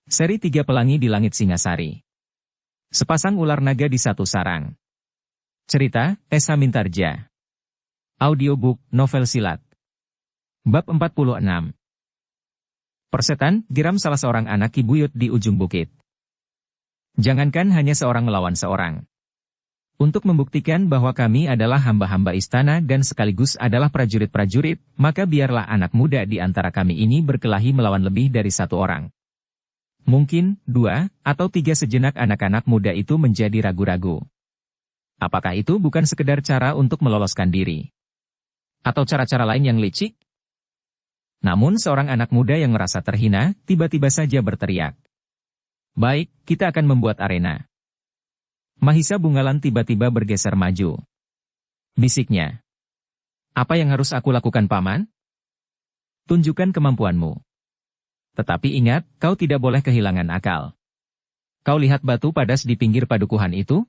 Seri 3 Pelangi di Langit Singasari. Sepasang ular naga di satu sarang. Cerita, Esa Mintarja. Audiobook, novel silat. Bab 46. Persetan, geram salah seorang anak Ki Buyut di ujung bukit. Jangankan hanya seorang melawan seorang. Untuk membuktikan bahwa kami adalah hamba-hamba istana dan sekaligus adalah prajurit-prajurit, maka biarlah anak muda di antara kami ini berkelahi melawan lebih dari satu orang. Mungkin, 2 atau 3 sejenak anak-anak muda itu menjadi ragu-ragu. Apakah itu bukan sekedar cara untuk meloloskan diri? Atau cara-cara lain yang licik? Namun seorang anak muda yang merasa terhina, tiba-tiba saja berteriak. Baik, kita akan membuat arena. Mahisa Bungalan tiba-tiba bergeser maju. Bisiknya. Apa yang harus aku lakukan, Paman? Tunjukkan kemampuanmu. Tetapi ingat, kau tidak boleh kehilangan akal. Kau lihat batu padas di pinggir padukuhan itu?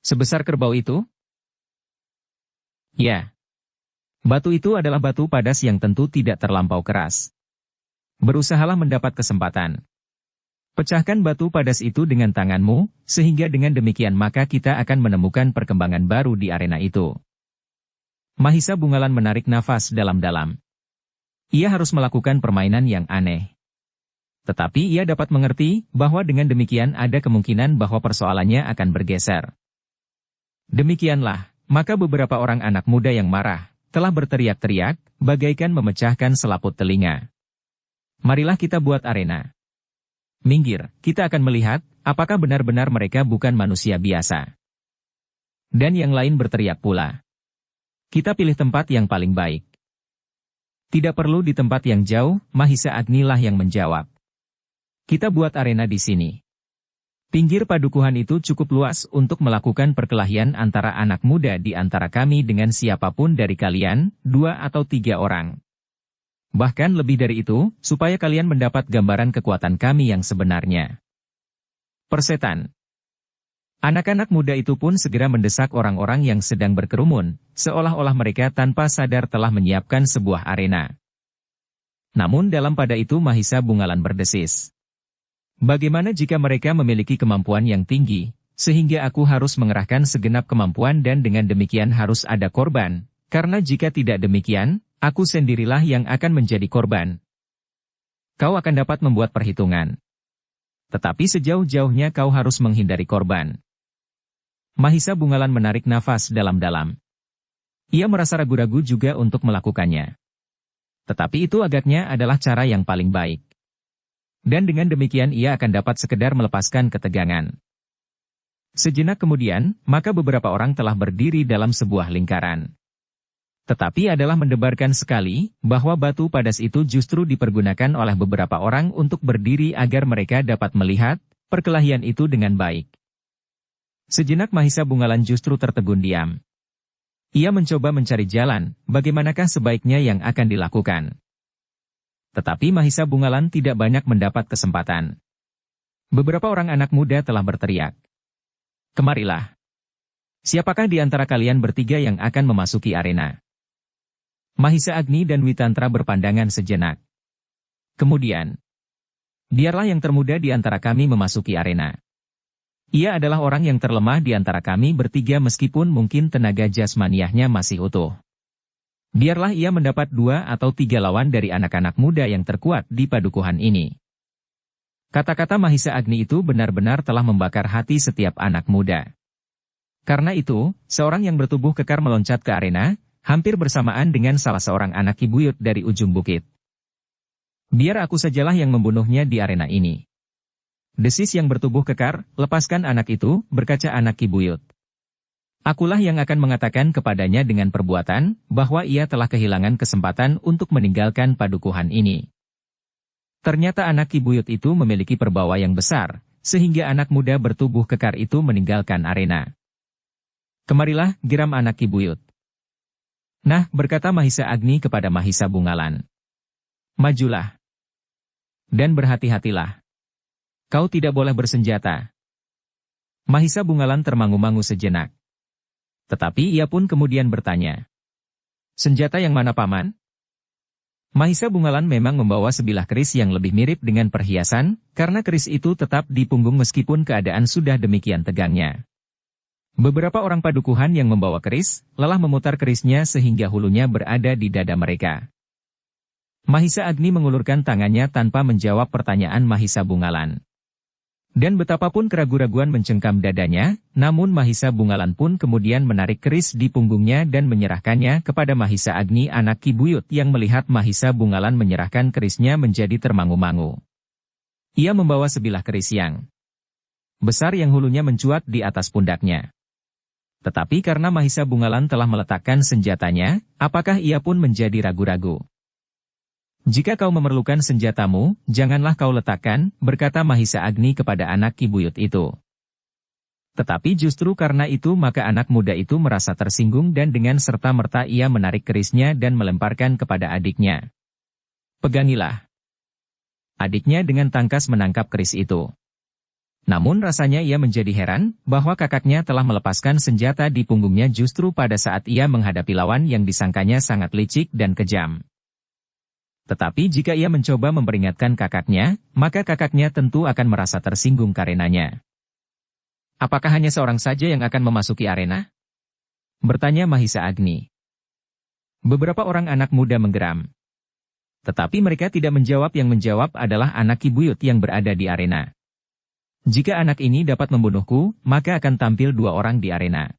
Sebesar kerbau itu? Ya. Batu itu adalah batu padas yang tentu tidak terlampau keras. Berusahalah mendapat kesempatan. Pecahkan batu padas itu dengan tanganmu, sehingga dengan demikian maka kita akan menemukan perkembangan baru di arena itu. Mahisa Bungalan menarik nafas dalam-dalam. Ia harus melakukan permainan yang aneh. Tetapi ia dapat mengerti bahwa dengan demikian ada kemungkinan bahwa persoalannya akan bergeser. Demikianlah, maka beberapa orang anak muda yang marah, telah berteriak-teriak, bagaikan memecahkan selaput telinga. Marilah kita buat arena. Minggir, kita akan melihat, apakah benar-benar mereka bukan manusia biasa. Dan yang lain berteriak pula. Kita pilih tempat yang paling baik. Tidak perlu di tempat yang jauh, Mahisa Agni lah yang menjawab. Kita buat arena di sini. Pinggir padukuhan itu cukup luas untuk melakukan perkelahian antara anak muda di antara kami dengan siapapun dari kalian, 2 atau 3 orang. Bahkan lebih dari itu, supaya kalian mendapat gambaran kekuatan kami yang sebenarnya. Persetan. Anak-anak muda itu pun segera mendesak orang-orang yang sedang berkerumun, seolah-olah mereka tanpa sadar telah menyiapkan sebuah arena. Namun dalam pada itu Mahisa Bungalan berdesis. Bagaimana jika mereka memiliki kemampuan yang tinggi, sehingga aku harus mengerahkan segenap kemampuan dan dengan demikian harus ada korban, karena jika tidak demikian, aku sendirilah yang akan menjadi korban. Kau akan dapat membuat perhitungan. Tetapi sejauh-jauhnya kau harus menghindari korban. Mahisa Bungalan menarik nafas dalam-dalam. Ia merasa ragu-ragu juga untuk melakukannya. Tetapi itu agaknya adalah cara yang paling baik. Dan dengan demikian ia akan dapat sekedar melepaskan ketegangan. Sejenak kemudian, maka beberapa orang telah berdiri dalam sebuah lingkaran. Tetapi adalah mendebarkan sekali, bahwa batu padas itu justru dipergunakan oleh beberapa orang untuk berdiri agar mereka dapat melihat perkelahian itu dengan baik. Sejenak Mahisa Bungalan justru tertegun diam. Ia mencoba mencari jalan, bagaimanakah sebaiknya yang akan dilakukan. Tetapi Mahisa Bungalan tidak banyak mendapat kesempatan. Beberapa orang anak muda telah berteriak. Kemarilah. Siapakah di antara kalian bertiga yang akan memasuki arena? Mahisa Agni dan Witantra berpandangan sejenak. Kemudian, biarlah yang termuda di antara kami memasuki arena. Ia adalah orang yang terlemah di antara kami bertiga meskipun mungkin tenaga jasmaniahnya masih utuh. Biarlah ia mendapat 2 atau 3 lawan dari anak-anak muda yang terkuat di padukuhan ini. Kata-kata Mahisa Agni itu benar-benar telah membakar hati setiap anak muda. Karena itu, seorang yang bertubuh kekar meloncat ke arena, hampir bersamaan dengan salah seorang anak Ki Buyut dari ujung bukit. Biar aku sajalah yang membunuhnya di arena ini. Desis yang bertubuh kekar, lepaskan anak itu, berkaca anak Ki Buyut. Akulah yang akan mengatakan kepadanya dengan perbuatan, bahwa ia telah kehilangan kesempatan untuk meninggalkan padukuhan ini. Ternyata anak Ki Buyut itu memiliki perbawa yang besar, sehingga anak muda bertubuh kekar itu meninggalkan arena. Kemarilah, geram anak Ki Buyut. Nah, berkata Mahisa Agni kepada Mahisa Bungalan. Majulah. Dan berhati-hatilah. Kau tidak boleh bersenjata. Mahisa Bungalan termangu-mangu sejenak. Tetapi ia pun kemudian bertanya. Senjata yang mana, Paman? Mahisa Bungalan memang membawa sebilah keris yang lebih mirip dengan perhiasan, karena keris itu tetap di punggung meskipun keadaan sudah demikian tegangnya. Beberapa orang padukuhan yang membawa keris, lelah memutar kerisnya sehingga hulunya berada di dada mereka. Mahisa Agni mengulurkan tangannya tanpa menjawab pertanyaan Mahisa Bungalan. Dan betapapun keraguan-raguan mencengkam dadanya, namun Mahisa Bungalan pun kemudian menarik keris di punggungnya dan menyerahkannya kepada Mahisa Agni anak Ki Buyut yang melihat Mahisa Bungalan menyerahkan kerisnya menjadi termangu-mangu. Ia membawa sebilah keris yang besar yang hulunya mencuat di atas pundaknya. Tetapi karena Mahisa Bungalan telah meletakkan senjatanya, apakah ia pun menjadi ragu-ragu? Jika kau memerlukan senjatamu, janganlah kau letakkan, berkata Mahisa Agni kepada anak Ki Buyut itu. Tetapi justru karena itu maka anak muda itu merasa tersinggung dan dengan serta-merta ia menarik kerisnya dan melemparkan kepada adiknya. Pegangilah. Adiknya dengan tangkas menangkap keris itu. Namun rasanya ia menjadi heran, bahwa kakaknya telah melepaskan senjata di punggungnya justru pada saat ia menghadapi lawan yang disangkanya sangat licik dan kejam. Tetapi jika ia mencoba memperingatkan kakaknya, maka kakaknya tentu akan merasa tersinggung karenanya. Apakah hanya seorang saja yang akan memasuki arena? Bertanya Mahisa Agni. Beberapa orang anak muda menggeram. Tetapi mereka tidak menjawab, yang menjawab adalah anak Ki Buyut yang berada di arena. Jika anak ini dapat membunuhku, maka akan tampil 2 orang di arena.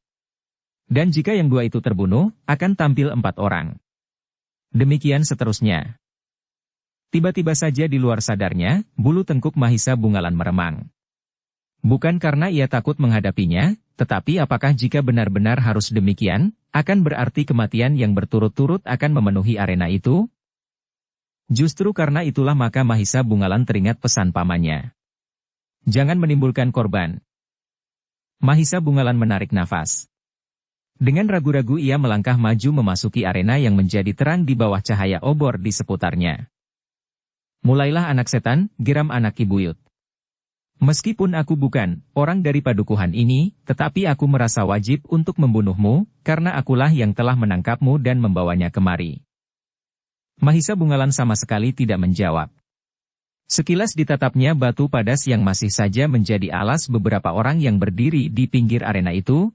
Dan jika yang 2 itu terbunuh, akan tampil 4 orang. Demikian seterusnya. Tiba-tiba saja di luar sadarnya, bulu tengkuk Mahisa Bungalan meremang. Bukan karena ia takut menghadapinya, tetapi apakah jika benar-benar harus demikian, akan berarti kematian yang berturut-turut akan memenuhi arena itu? Justru karena itulah maka Mahisa Bungalan teringat pesan pamannya. Jangan menimbulkan korban. Mahisa Bungalan menarik nafas. Dengan ragu-ragu ia melangkah maju memasuki arena yang menjadi terang di bawah cahaya obor di seputarnya. Mulailah anak setan, geram anak Ki Buyut. Meskipun aku bukan orang dari padukuhan ini, tetapi aku merasa wajib untuk membunuhmu, karena akulah yang telah menangkapmu dan membawanya kemari. Mahisa Bungalan sama sekali tidak menjawab. Sekilas ditatapnya batu padas yang masih saja menjadi alas beberapa orang yang berdiri di pinggir arena itu.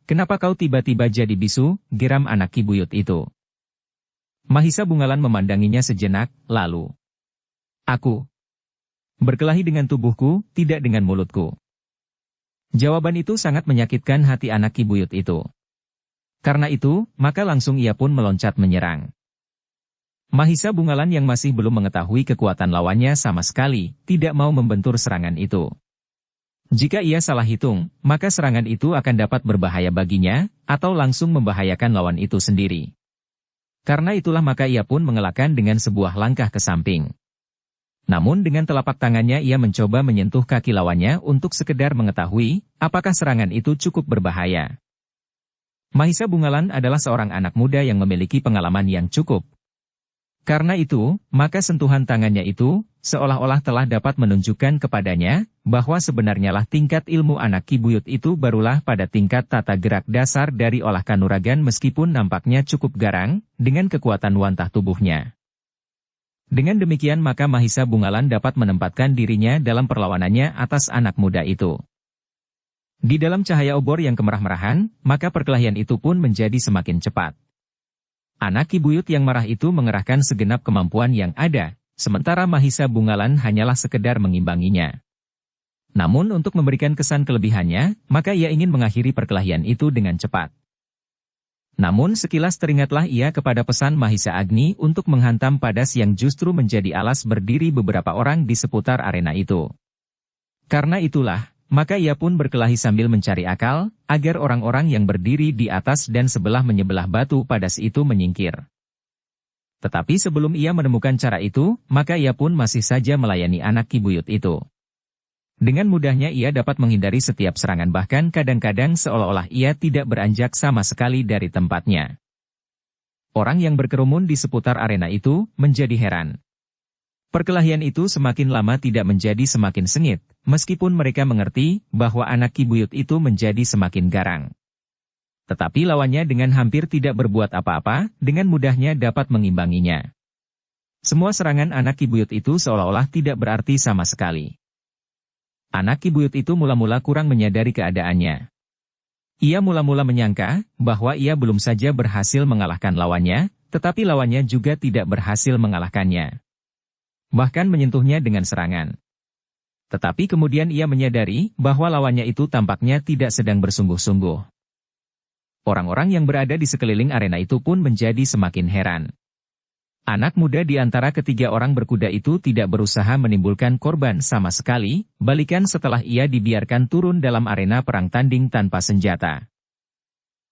Kenapa kau tiba-tiba jadi bisu, geram anak Ki Buyut itu. Mahisa Bungalan memandanginya sejenak, lalu. Aku berkelahi dengan tubuhku, tidak dengan mulutku. Jawaban itu sangat menyakitkan hati anak Ki Buyut itu. Karena itu, maka langsung ia pun meloncat menyerang. Mahisa Bungalan yang masih belum mengetahui kekuatan lawannya sama sekali, tidak mau membentur serangan itu. Jika ia salah hitung, maka serangan itu akan dapat berbahaya baginya, atau langsung membahayakan lawan itu sendiri. Karena itulah maka ia pun mengelakkan dengan sebuah langkah ke samping. Namun dengan telapak tangannya ia mencoba menyentuh kaki lawannya untuk sekedar mengetahui, apakah serangan itu cukup berbahaya. Mahisa Bungalan adalah seorang anak muda yang memiliki pengalaman yang cukup. Karena itu, maka sentuhan tangannya itu, seolah-olah telah dapat menunjukkan kepadanya, bahwa sebenarnya lah tingkat ilmu anak Ki Buyut itu barulah pada tingkat tata gerak dasar dari olah kanuragan meskipun nampaknya cukup garang, dengan kekuatan wantah tubuhnya. Dengan demikian maka Mahisa Bungalan dapat menempatkan dirinya dalam perlawanannya atas anak muda itu. Di dalam cahaya obor yang kemerah-merahan, maka perkelahian itu pun menjadi semakin cepat. Anak Ki Buyut yang marah itu mengerahkan segenap kemampuan yang ada, sementara Mahisa Bungalan hanyalah sekedar mengimbanginya. Namun untuk memberikan kesan kelebihannya, maka ia ingin mengakhiri perkelahian itu dengan cepat. Namun sekilas teringatlah ia kepada pesan Mahisa Agni untuk menghantam padas yang justru menjadi alas berdiri beberapa orang di seputar arena itu. Karena itulah, maka ia pun berkelahi sambil mencari akal, agar orang-orang yang berdiri di atas dan sebelah menyebelah batu padas itu menyingkir. Tetapi sebelum ia menemukan cara itu, maka ia pun masih saja melayani anak Ki Buyut itu. Dengan mudahnya ia dapat menghindari setiap serangan bahkan kadang-kadang seolah-olah ia tidak beranjak sama sekali dari tempatnya. Orang yang berkerumun di seputar arena itu menjadi heran. Perkelahian itu semakin lama tidak menjadi semakin sengit, meskipun mereka mengerti bahwa anak Ki Buyut itu menjadi semakin garang. Tetapi lawannya dengan hampir tidak berbuat apa-apa, dengan mudahnya dapat mengimbanginya. Semua serangan anak Ki Buyut itu seolah-olah tidak berarti sama sekali. Anak Ki Buyut itu mula-mula kurang menyadari keadaannya. Ia mula-mula menyangka bahwa ia belum saja berhasil mengalahkan lawannya, tetapi lawannya juga tidak berhasil mengalahkannya. Bahkan menyentuhnya dengan serangan. Tetapi kemudian ia menyadari bahwa lawannya itu tampaknya tidak sedang bersungguh-sungguh. Orang-orang yang berada di sekeliling arena itu pun menjadi semakin heran. Anak muda di antara ketiga orang berkuda itu tidak berusaha menimbulkan korban sama sekali, balikan setelah ia dibiarkan turun dalam arena perang tanding tanpa senjata.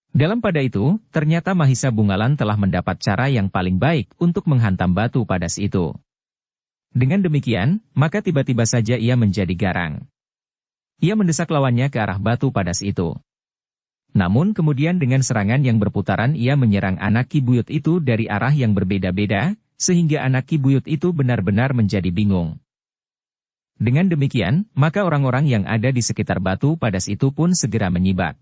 Dalam pada itu, ternyata Mahisa Bungalan telah mendapat cara yang paling baik untuk menghantam batu padas itu. Dengan demikian, maka tiba-tiba saja ia menjadi garang. Ia mendesak lawannya ke arah batu padas itu. Namun kemudian dengan serangan yang berputaran ia menyerang anak Ki Buyut itu dari arah yang berbeda-beda, sehingga anak Ki Buyut itu benar-benar menjadi bingung. Dengan demikian, maka orang-orang yang ada di sekitar batu padas itu pun segera menyibak.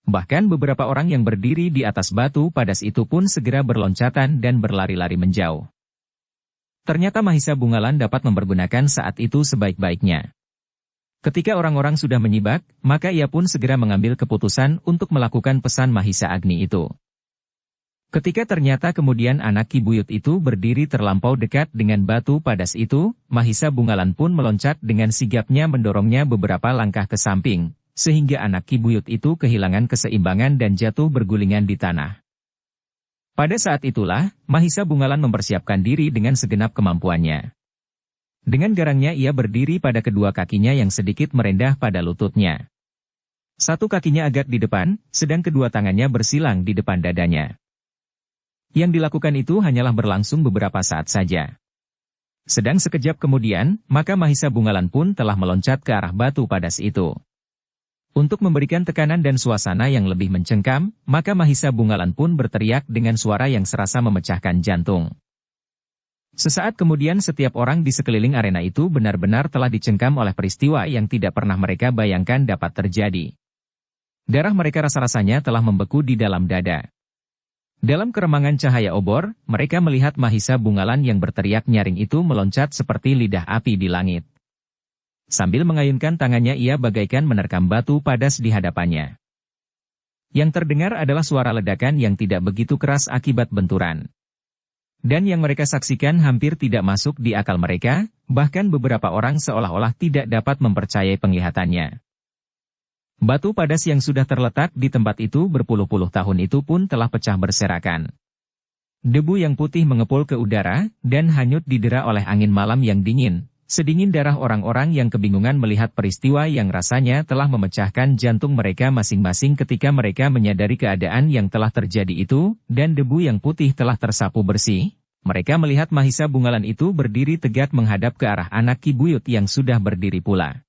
Bahkan beberapa orang yang berdiri di atas batu padas itu pun segera berloncatan dan berlari-lari menjauh. Ternyata Mahisa Bungalan dapat mempergunakan saat itu sebaik-baiknya. Ketika orang-orang sudah menyibak, maka ia pun segera mengambil keputusan untuk melakukan pesan Mahisa Agni itu. Ketika ternyata kemudian anak Ki Buyut itu berdiri terlampau dekat dengan batu padas itu, Mahisa Bungalan pun meloncat dengan sigapnya mendorongnya beberapa langkah ke samping, sehingga anak Ki Buyut itu kehilangan keseimbangan dan jatuh bergulingan di tanah. Pada saat itulah, Mahisa Bungalan mempersiapkan diri dengan segenap kemampuannya. Dengan garangnya ia berdiri pada kedua kakinya yang sedikit merendah pada lututnya. Satu kakinya agak di depan, sedang kedua tangannya bersilang di depan dadanya. Yang dilakukan itu hanyalah berlangsung beberapa saat saja. Sedang sekejap kemudian, maka Mahisa Bungalan pun telah meloncat ke arah batu padas itu. Untuk memberikan tekanan dan suasana yang lebih mencengkam, maka Mahisa Bungalan pun berteriak dengan suara yang serasa memecahkan jantung. Sesaat kemudian setiap orang di sekeliling arena itu benar-benar telah dicengkam oleh peristiwa yang tidak pernah mereka bayangkan dapat terjadi. Darah mereka rasa-rasanya telah membeku di dalam dada. Dalam keremangan cahaya obor, mereka melihat Mahisa Bungalan yang berteriak nyaring itu meloncat seperti lidah api di langit. Sambil mengayunkan tangannya ia bagaikan menerkam batu padas di hadapannya. Yang terdengar adalah suara ledakan yang tidak begitu keras akibat benturan. Dan yang mereka saksikan hampir tidak masuk di akal mereka, bahkan beberapa orang seolah-olah tidak dapat mempercayai penglihatannya. Batu padas yang sudah terletak di tempat itu berpuluh-puluh tahun itu pun telah pecah berserakan. Debu yang putih mengepul ke udara, dan hanyut didera oleh angin malam yang dingin, sedingin darah orang-orang yang kebingungan melihat peristiwa yang rasanya telah memecahkan jantung mereka masing-masing ketika mereka menyadari keadaan yang telah terjadi itu, dan debu yang putih telah tersapu bersih. Mereka melihat Mahisa Bungalan itu berdiri tegak menghadap ke arah anak Ki Buyut yang sudah berdiri pula.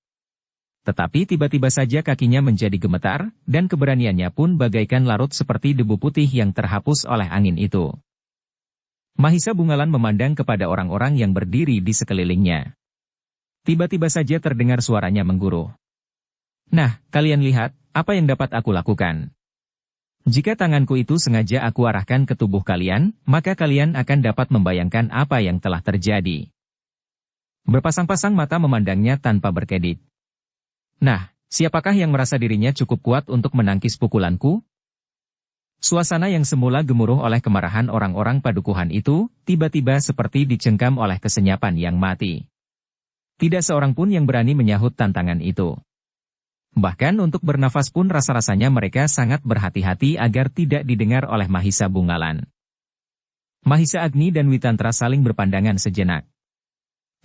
Tetapi tiba-tiba saja kakinya menjadi gemetar, dan keberaniannya pun bagaikan larut seperti debu putih yang terhapus oleh angin itu. Mahisa Bungalan memandang kepada orang-orang yang berdiri di sekelilingnya. Tiba-tiba saja terdengar suaranya mengguruh. Nah, kalian lihat, apa yang dapat aku lakukan? Jika tanganku itu sengaja aku arahkan ke tubuh kalian, maka kalian akan dapat membayangkan apa yang telah terjadi. Berpasang-pasang mata memandangnya tanpa berkedip. Nah, siapakah yang merasa dirinya cukup kuat untuk menangkis pukulanku? Suasana yang semula gemuruh oleh kemarahan orang-orang padukuhan itu, tiba-tiba seperti dicengkam oleh kesenyapan yang mati. Tidak seorang pun yang berani menyahut tantangan itu. Bahkan untuk bernafas pun rasa-rasanya mereka sangat berhati-hati agar tidak didengar oleh Mahisa Bungalan. Mahisa Agni dan Witantra saling berpandangan sejenak.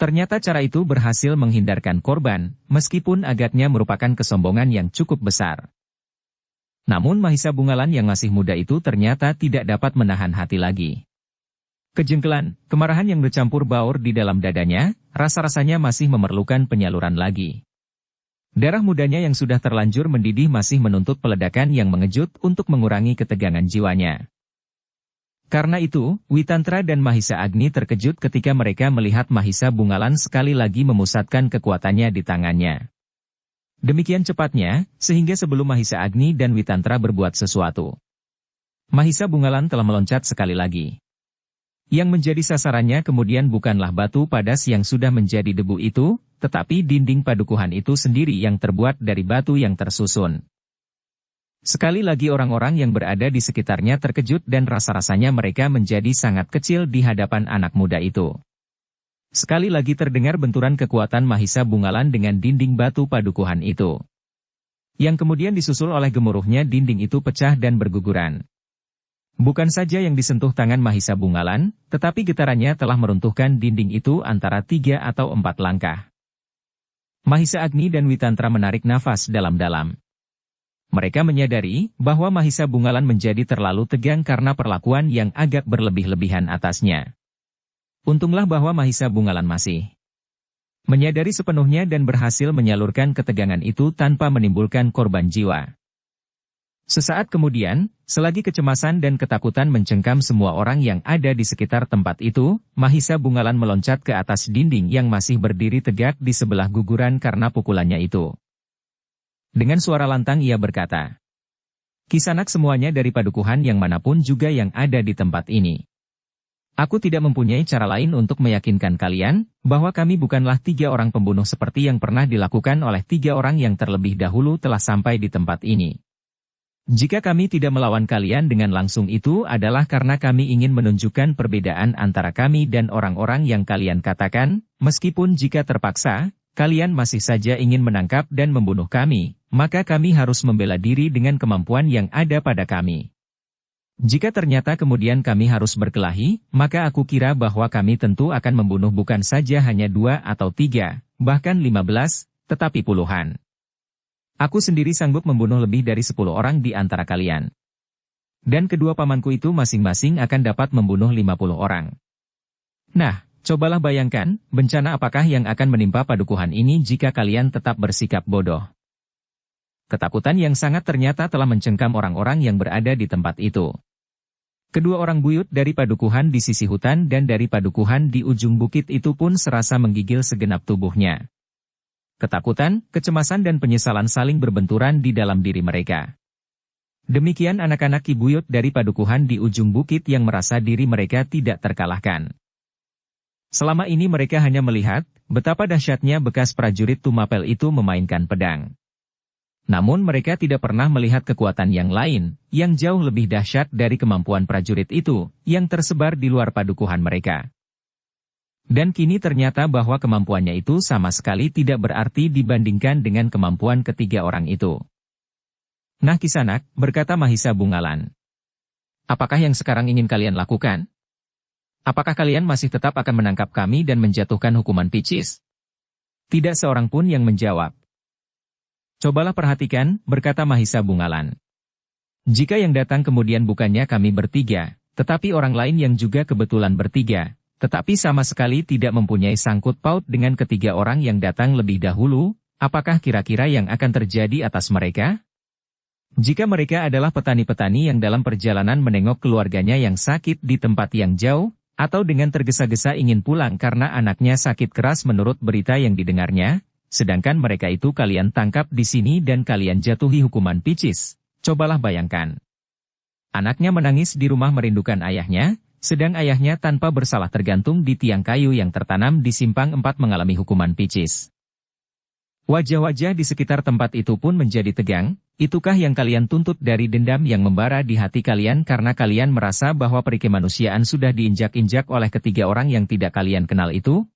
Ternyata cara itu berhasil menghindarkan korban, meskipun agaknya merupakan kesombongan yang cukup besar. Namun Mahisa Bungalan yang masih muda itu ternyata tidak dapat menahan hati lagi. Kejengkelan, kemarahan yang bercampur baur di dalam dadanya, rasa-rasanya masih memerlukan penyaluran lagi. Darah mudanya yang sudah terlanjur mendidih masih menuntut peledakan yang mengejut untuk mengurangi ketegangan jiwanya. Karena itu, Witantra dan Mahisa Agni terkejut ketika mereka melihat Mahisa Bungalan sekali lagi memusatkan kekuatannya di tangannya. Demikian cepatnya, sehingga sebelum Mahisa Agni dan Witantra berbuat sesuatu, Mahisa Bungalan telah meloncat sekali lagi. Yang menjadi sasarannya kemudian bukanlah batu padas yang sudah menjadi debu itu, tetapi dinding padukuhan itu sendiri yang terbuat dari batu yang tersusun. Sekali lagi orang-orang yang berada di sekitarnya terkejut dan rasa-rasanya mereka menjadi sangat kecil di hadapan anak muda itu. Sekali lagi terdengar benturan kekuatan Mahisa Bungalan dengan dinding batu padukuhan itu. Yang kemudian disusul oleh gemuruhnya dinding itu pecah dan berguguran. Bukan saja yang disentuh tangan Mahisa Bungalan, tetapi getarannya telah meruntuhkan dinding itu antara 3 atau 4 langkah. Mahisa Agni dan Witantra menarik nafas dalam-dalam. Mereka menyadari bahwa Mahisa Bungalan menjadi terlalu tegang karena perlakuan yang agak berlebih-lebihan atasnya. Untunglah bahwa Mahisa Bungalan masih menyadari sepenuhnya dan berhasil menyalurkan ketegangan itu tanpa menimbulkan korban jiwa. Sesaat kemudian, selagi kecemasan dan ketakutan mencengkam semua orang yang ada di sekitar tempat itu, Mahisa Bungalan meloncat ke atas dinding yang masih berdiri tegak di sebelah guguran karena pukulannya itu. Dengan suara lantang ia berkata, "Kisanak semuanya dari padukuhan yang manapun juga yang ada di tempat ini. Aku tidak mempunyai cara lain untuk meyakinkan kalian, bahwa kami bukanlah 3 orang pembunuh seperti yang pernah dilakukan oleh 3 orang yang terlebih dahulu telah sampai di tempat ini. Jika kami tidak melawan kalian dengan langsung itu adalah karena kami ingin menunjukkan perbedaan antara kami dan orang-orang yang kalian katakan, meskipun jika terpaksa, kalian masih saja ingin menangkap dan membunuh kami, maka kami harus membela diri dengan kemampuan yang ada pada kami. Jika ternyata kemudian kami harus berkelahi, maka aku kira bahwa kami tentu akan membunuh bukan saja hanya 2 atau 3, bahkan 15, tetapi puluhan. Aku sendiri sanggup membunuh lebih dari 10 orang di antara kalian. Dan kedua pamanku itu masing-masing akan dapat membunuh 50 orang. Nah, cobalah bayangkan, bencana apakah yang akan menimpa padukuhan ini jika kalian tetap bersikap bodoh." Ketakutan yang sangat ternyata telah mencengkam orang-orang yang berada di tempat itu. Kedua orang buyut dari padukuhan di sisi hutan dan dari padukuhan di ujung bukit itu pun serasa menggigil segenap tubuhnya. Ketakutan, kecemasan dan penyesalan saling berbenturan di dalam diri mereka. Demikian anak-anak Kibuyut dari padukuhan di ujung bukit yang merasa diri mereka tidak terkalahkan. Selama ini mereka hanya melihat betapa dahsyatnya bekas prajurit Tumapel itu memainkan pedang. Namun mereka tidak pernah melihat kekuatan yang lain, yang jauh lebih dahsyat dari kemampuan prajurit itu, yang tersebar di luar padukuhan mereka. Dan kini ternyata bahwa kemampuannya itu sama sekali tidak berarti dibandingkan dengan kemampuan ketiga orang itu. "Nah Kisanak," berkata Mahisa Bungalan. "Apakah yang sekarang ingin kalian lakukan? Apakah kalian masih tetap akan menangkap kami dan menjatuhkan hukuman picis?" Tidak seorang pun yang menjawab. "Cobalah perhatikan," berkata Mahisa Bungalan. "Jika yang datang kemudian bukannya kami bertiga, tetapi orang lain yang juga kebetulan bertiga, tetapi sama sekali tidak mempunyai sangkut paut dengan ketiga orang yang datang lebih dahulu, apakah kira-kira yang akan terjadi atas mereka? Jika mereka adalah petani-petani yang dalam perjalanan menengok keluarganya yang sakit di tempat yang jauh, atau dengan tergesa-gesa ingin pulang karena anaknya sakit keras menurut berita yang didengarnya, sedangkan mereka itu kalian tangkap di sini dan kalian jatuhi hukuman picis, cobalah bayangkan. Anaknya menangis di rumah merindukan ayahnya, sedang ayahnya tanpa bersalah tergantung di tiang kayu yang tertanam di simpang 4 mengalami hukuman picis. Wajah-wajah di sekitar tempat itu pun menjadi tegang. Itukah yang kalian tuntut dari dendam yang membara di hati kalian karena kalian merasa bahwa perikemanusiaan sudah diinjak-injak oleh ketiga orang yang tidak kalian kenal itu?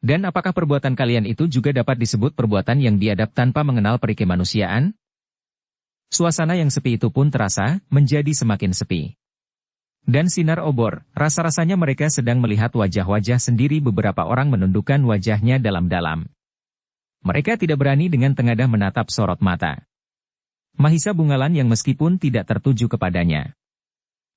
Dan apakah perbuatan kalian itu juga dapat disebut perbuatan yang biadab tanpa mengenal perikemanusiaan? Suasana yang sepi itu pun terasa menjadi semakin sepi. Dan sinar obor, rasa-rasanya mereka sedang melihat wajah-wajah sendiri. Beberapa orang menundukkan wajahnya dalam-dalam. Mereka tidak berani dengan tengadah menatap sorot mata Mahisa Bungalan yang meskipun tidak tertuju kepadanya.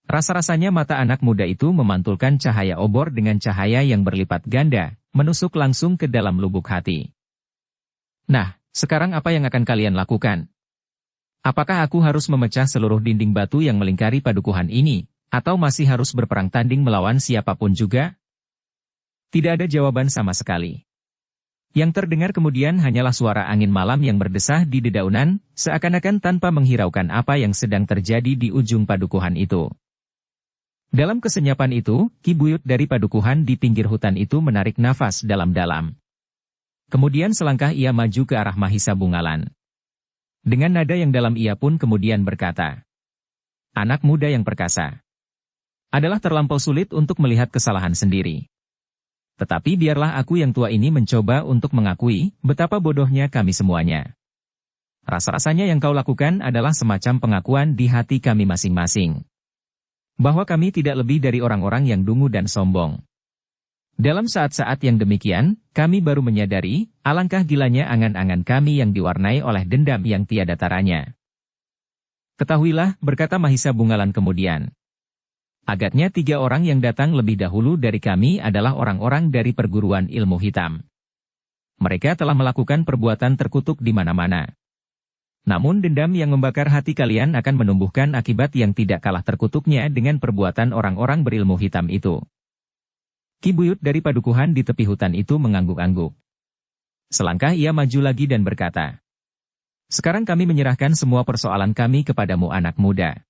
Rasa-rasanya mata anak muda itu memantulkan cahaya obor dengan cahaya yang berlipat ganda, menusuk langsung ke dalam lubuk hati. "Nah, sekarang apa yang akan kalian lakukan? Apakah aku harus memecah seluruh dinding batu yang melingkari padukuhan ini? Atau masih harus berperang tanding melawan siapapun juga?" Tidak ada jawaban sama sekali. Yang terdengar kemudian hanyalah suara angin malam yang berdesah di dedaunan, seakan-akan tanpa menghiraukan apa yang sedang terjadi di ujung padukuhan itu. Dalam kesenyapan itu, Ki Buyut dari padukuhan di pinggir hutan itu menarik nafas dalam-dalam. Kemudian selangkah ia maju ke arah Mahisa Bungalan. Dengan nada yang dalam ia pun kemudian berkata, "Anak muda yang perkasa. Adalah terlampau sulit untuk melihat kesalahan sendiri. Tetapi biarlah aku yang tua ini mencoba untuk mengakui betapa bodohnya kami semuanya. Rasa-rasanya yang kau lakukan adalah semacam pengakuan di hati kami masing-masing. Bahwa kami tidak lebih dari orang-orang yang dungu dan sombong. Dalam saat-saat yang demikian, kami baru menyadari, alangkah gilanya angan-angan kami yang diwarnai oleh dendam yang tiada taranya. Ketahuilah," berkata Mahisa Bungalan kemudian. "Agaknya 3 orang yang datang lebih dahulu dari kami adalah orang-orang dari perguruan ilmu hitam. Mereka telah melakukan perbuatan terkutuk di mana-mana. Namun dendam yang membakar hati kalian akan menumbuhkan akibat yang tidak kalah terkutuknya dengan perbuatan orang-orang berilmu hitam itu." Ki Buyut dari padukuhan di tepi hutan itu mengangguk-angguk. Selangkah ia maju lagi dan berkata, "Sekarang kami menyerahkan semua persoalan kami kepadamu anak muda.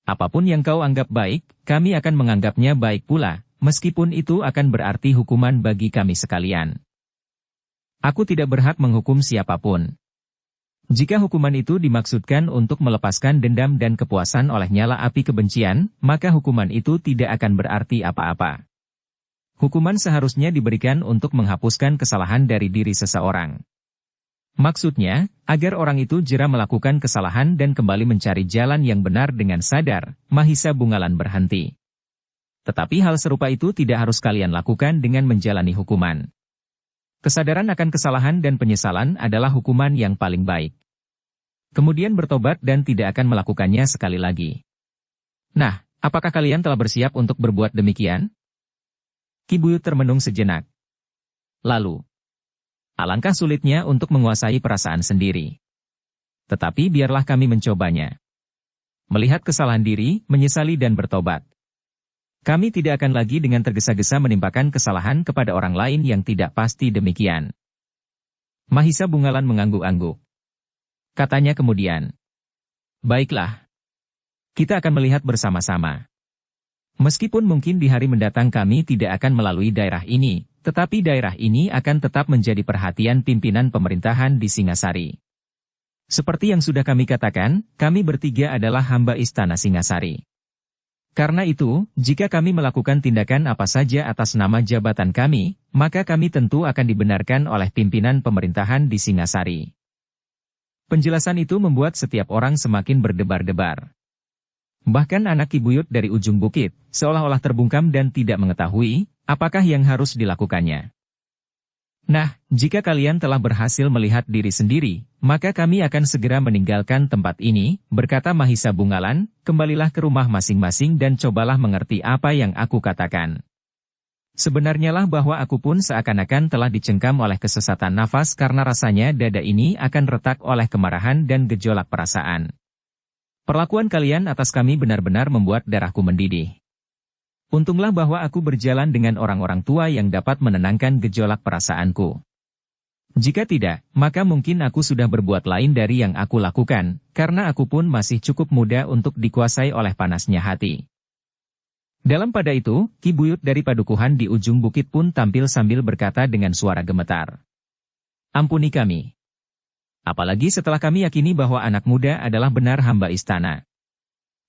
Apapun yang kau anggap baik, kami akan menganggapnya baik pula, meskipun itu akan berarti hukuman bagi kami sekalian. Aku tidak berhak menghukum siapapun. Jika hukuman itu dimaksudkan untuk melepaskan dendam dan kepuasan oleh nyala api kebencian, maka hukuman itu tidak akan berarti apa-apa. Hukuman seharusnya diberikan untuk menghapuskan kesalahan dari diri seseorang. Maksudnya, agar orang itu jera melakukan kesalahan dan kembali mencari jalan yang benar dengan sadar." Mahisa Bungalan berhenti. "Tetapi hal serupa itu tidak harus kalian lakukan dengan menjalani hukuman. Kesadaran akan kesalahan dan penyesalan adalah hukuman yang paling baik. Kemudian bertobat dan tidak akan melakukannya sekali lagi. Nah, apakah kalian telah bersiap untuk berbuat demikian?" Ki Buyut termenung sejenak. Lalu, "Alangkah sulitnya untuk menguasai perasaan sendiri. Tetapi biarlah kami mencobanya. Melihat kesalahan diri, menyesali dan bertobat. Kami tidak akan lagi dengan tergesa-gesa menimpakan kesalahan kepada orang lain yang tidak pasti demikian." Mahisa Bungalan mengangguk-angguk. Katanya kemudian, "Baiklah. Kita akan melihat bersama-sama. Meskipun mungkin di hari mendatang kami tidak akan melalui daerah ini, tetapi daerah ini akan tetap menjadi perhatian pimpinan pemerintahan di Singasari. Seperti yang sudah kami katakan, kami bertiga adalah hamba istana Singasari. Karena itu, jika kami melakukan tindakan apa saja atas nama jabatan kami, maka kami tentu akan dibenarkan oleh pimpinan pemerintahan di Singasari." Penjelasan itu membuat setiap orang semakin berdebar-debar. Bahkan anak Ki Buyut dari ujung bukit, seolah-olah terbungkam dan tidak mengetahui, apakah yang harus dilakukannya. "Nah, jika kalian telah berhasil melihat diri sendiri, maka kami akan segera meninggalkan tempat ini," berkata Mahisa Bungalan, "kembalilah ke rumah masing-masing dan cobalah mengerti apa yang aku katakan. Sebenarnya lah bahwa aku pun seakan-akan telah dicengkam oleh kesesatan nafas karena rasanya dada ini akan retak oleh kemarahan dan gejolak perasaan. Perlakuan kalian atas kami benar-benar membuat darahku mendidih. Untunglah bahwa aku berjalan dengan orang-orang tua yang dapat menenangkan gejolak perasaanku. Jika tidak, maka mungkin aku sudah berbuat lain dari yang aku lakukan, karena aku pun masih cukup muda untuk dikuasai oleh panasnya hati." Dalam pada itu, Ki Buyut dari padukuhan di ujung bukit pun tampil sambil berkata dengan suara gemetar, "Ampuni kami. Apalagi setelah kami yakini bahwa anak muda adalah benar hamba istana.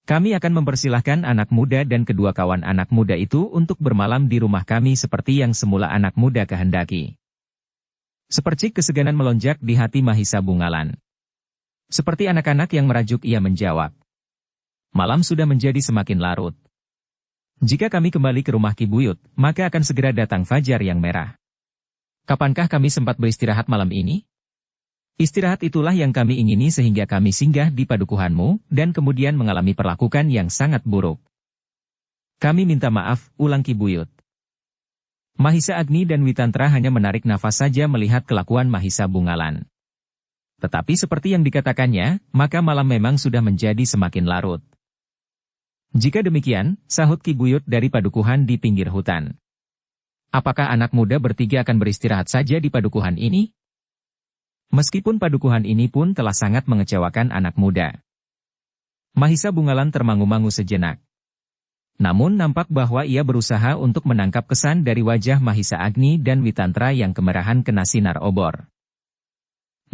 Kami akan mempersilahkan anak muda dan kedua kawan anak muda itu untuk bermalam di rumah kami seperti yang semula anak muda kehendaki." Sepercik keseganan melonjak di hati Mahisa Bungalan. Seperti anak-anak yang merajuk ia menjawab, "Malam sudah menjadi semakin larut. Jika kami kembali ke rumah Ki Buyut, maka akan segera datang fajar yang merah. Kapankah kami sempat beristirahat malam ini? Istirahat itulah yang kami ingini sehingga kami singgah di padukuhanmu, dan kemudian mengalami perlakuan yang sangat buruk. Kami minta maaf," ulang Ki Buyut. Mahisa Agni dan Witantra hanya menarik nafas saja melihat kelakuan Mahisa Bungalan. Tetapi seperti yang dikatakannya, maka malam memang sudah menjadi semakin larut. "Jika demikian," sahut Ki Buyut dari padukuhan di pinggir hutan, "apakah anak muda bertiga akan beristirahat saja di padukuhan ini?" Meskipun padukuhan ini pun telah sangat mengecewakan anak muda. Mahisa Bungalan termangu-mangu sejenak. Namun nampak bahwa ia berusaha untuk menangkap kesan dari wajah Mahisa Agni dan Witantra yang kemerahan kena sinar obor.